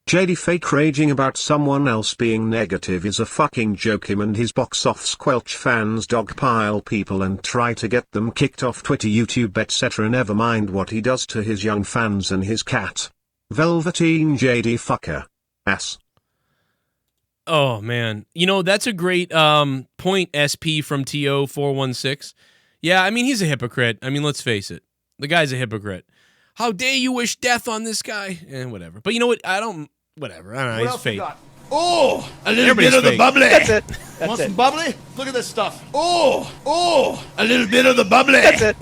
JD fake raging about someone else being negative is a fucking joke. Him and his box off squelch fans dogpile people and try to get them kicked off Twitter, YouTube, etc. Never mind what he does to his young fans and his cat. Velveteen JD fucker. Ass. Oh, man. You know, that's a great point, SP from TO416. Yeah, I mean, he's a hypocrite. I mean, let's face it. The guy's a hypocrite. How dare you wish death on this guy? And whatever. But you know what? Whatever. I don't know. What He's else we fake. got? Oh, a little Everybody's bit of the fake. bubbly. That's it. Want some bubbly? Look at this stuff. Oh, a little bit of the bubbly. That's it.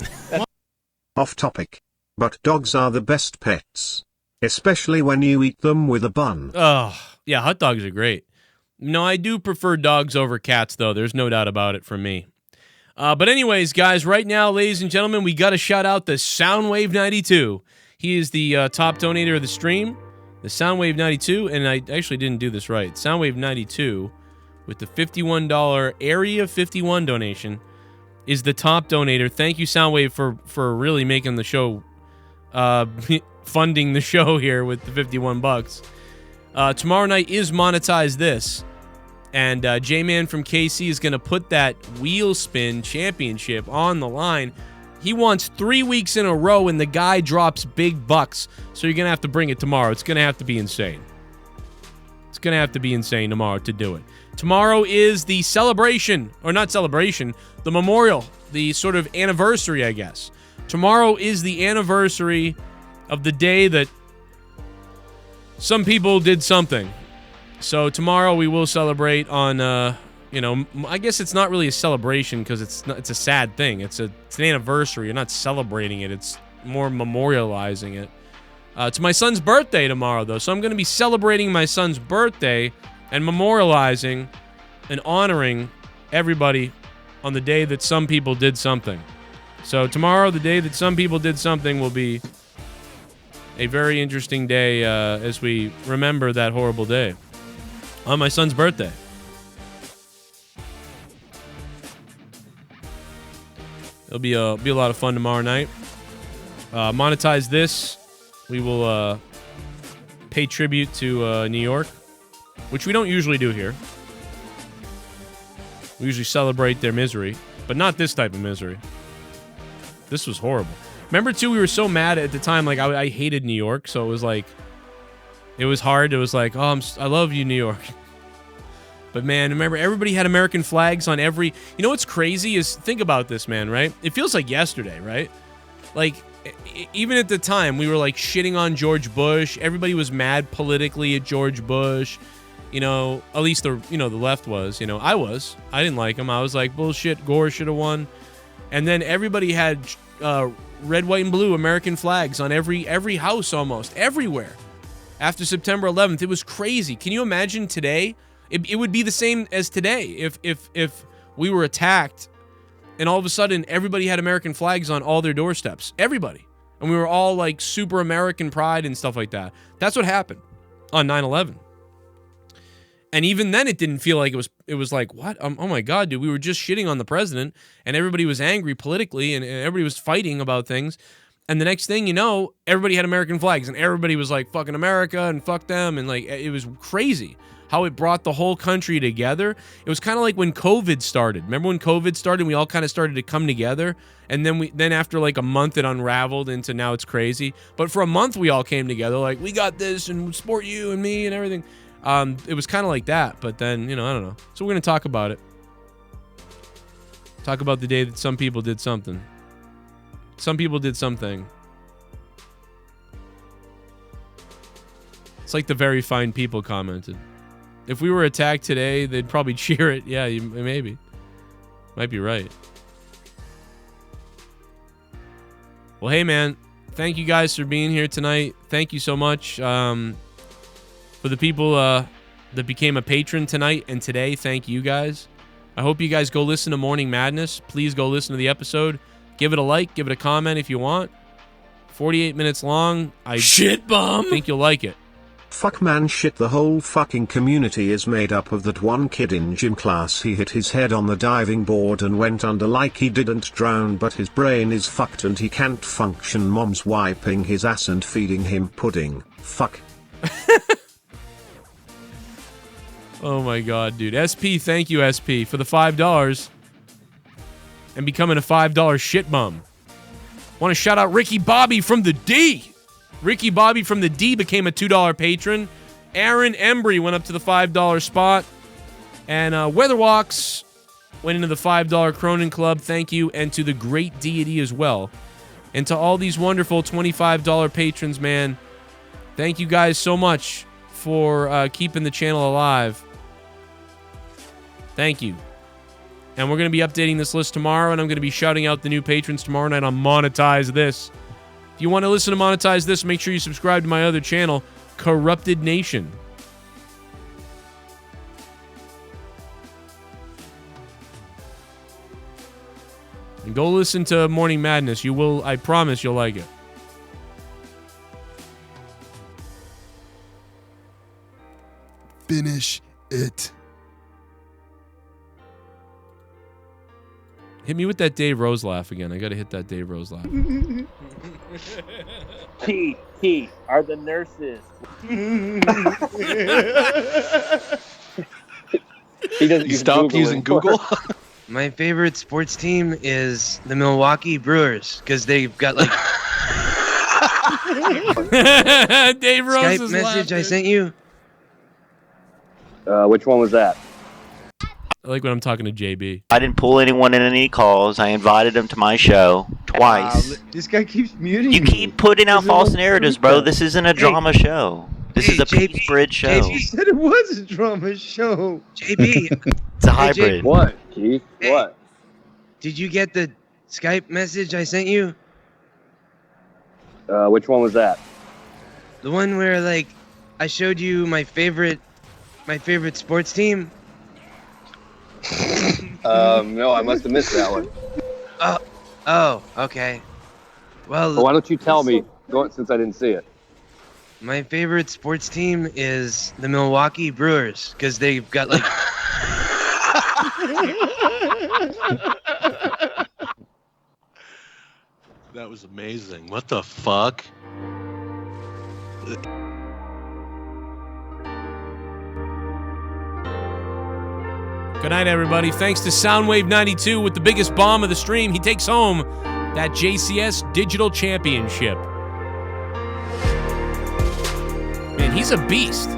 Off topic. But dogs are the best pets. Especially when you eat them with a bun. Oh, yeah, hot dogs are great. No, I do prefer dogs over cats, though. There's no doubt about it from me. But anyways, guys, right now, ladies and gentlemen, we got to shout out the Soundwave92. He is the top donator of the stream. The Soundwave92, and I actually didn't do this right. Soundwave92 with the $51 Area 51 donation is the top donator. Thank you, Soundwave, for really making the show, funding the show here with the $51. Tomorrow night is Monetize This, and Jman from KC is going to put that wheel spin championship on the line. He wants 3 weeks in a row, and the guy drops big bucks, so you're going to have to bring it tomorrow. It's going to have to be insane. It's going to have to be insane tomorrow to do it. Tomorrow is the celebration, or not celebration, the memorial, the sort of anniversary, I guess. Tomorrow is the anniversary of the day that some people did something. So tomorrow we will celebrate on, I guess it's not really a celebration because it's a sad thing. It's an anniversary. You're not celebrating it. It's more memorializing it. It's my son's birthday tomorrow, though, so I'm going to be celebrating my son's birthday and memorializing and honoring everybody on the day that some people did something. So tomorrow, the day that some people did something, will be a very interesting day as we remember that horrible day on my son's birthday. It'll be a lot of fun tomorrow night. Monetize This. We will pay tribute to New York, which we don't usually do here. We usually celebrate their misery, but not this type of misery. This was horrible. Remember, too, we were so mad at the time. Like, I hated New York, so it was like, it was hard. It was like, oh, I love you, New York. But, man, remember, everybody had American flags on every... You know what's crazy is, think about this, man, right? It feels like yesterday, right? Like, even at the time, we were, like, shitting on George Bush. Everybody was mad politically at George Bush. At least the left was. I was. I didn't like him. I was like, bullshit, Gore should have won. And then everybody had red, white, and blue American flags on every house almost, everywhere. After September 11th, it was crazy. Can you imagine today? It would be the same as today if we were attacked and all of a sudden everybody had American flags on all their doorsteps. Everybody. And we were all like super American pride and stuff like that. That's what happened on 9/11. And even then, it didn't feel like it was like, what? Oh my God, dude, we were just shitting on the president, and everybody was angry politically, and everybody was fighting about things. And the next thing you know, everybody had American flags, and everybody was like, fucking America, and fuck them, and like, it was crazy how it brought the whole country together. It was kind of like when COVID started. Remember when COVID started, we all kind of started to come together, and then after like a month, it unraveled into now it's crazy. But for a month, we all came together, like, we got this, and support you and me and everything. It was kind of like that, but then, I don't know. So we're going to talk about it. Talk about the day that some people did something. Some people did something. It's like the very fine people commented. If we were attacked today, they'd probably cheer it. Yeah, maybe. Might be right. Well, hey, man. Thank you guys for being here tonight. Thank you so much. For the people that became a patron tonight and today, thank you guys. I hope you guys go listen to Morning Madness. Please go listen to the episode. Give it a like. Give it a comment if you want. 48 minutes long. Shit bomb. Think you'll like it. Fuck man shit, the whole fucking community is made up of that one kid in gym class. He hit his head on the diving board and went under like he didn't drown, but his brain is fucked and he can't function. Mom's wiping his ass and feeding him pudding. Fuck. Oh my God, dude. SP, thank you, SP, for the $5 and becoming a $5 shit bum. Want to shout out Ricky Bobby from the D. Ricky Bobby from the D became a $2 patron. Aaron Embry went up to the $5 spot. And Weatherwalks went into the $5 Cronin Club. Thank you. And to the Great Deity as well. And to all these wonderful $25 patrons, man. Thank you guys so much for keeping the channel alive. Thank you. And we're going to be updating this list tomorrow, and I'm going to be shouting out the new patrons tomorrow night on Monetize This. If you want to listen to Monetize This, make sure you subscribe to my other channel, Corrupted Nation. Go listen to Morning Madness. You will. I promise you'll like it. Finish it. Hit me with that Dave Rose laugh again. I gotta hit that Dave Rose laugh. Key are the nurses. You stopped using Google? My favorite sports team is the Milwaukee Brewers because they've got like Dave Rose's Skype message I sent you. Which one was that? I like when I'm talking to JB. I didn't pull anyone in any calls. I invited them to my show twice. This guy keeps muting You keep putting out false narratives, bro. This isn't a drama show. This is a JB, peace bridge show. JB. You said it was a drama show. JB. It's a hybrid. What, Keith? What? Did you get the Skype message I sent you? Which one was that? The one where like I showed you my favorite sports team. No, I must have missed that one. Oh, okay. Well, Why don't you tell me, since I didn't see it? my favorite sports team is the Milwaukee Brewers because they've got like That was amazing. What the fuck? Good night, everybody. Thanks to Soundwave 92 with the biggest bomb of the stream. He takes home that JCS Digital Championship. Man, he's a beast.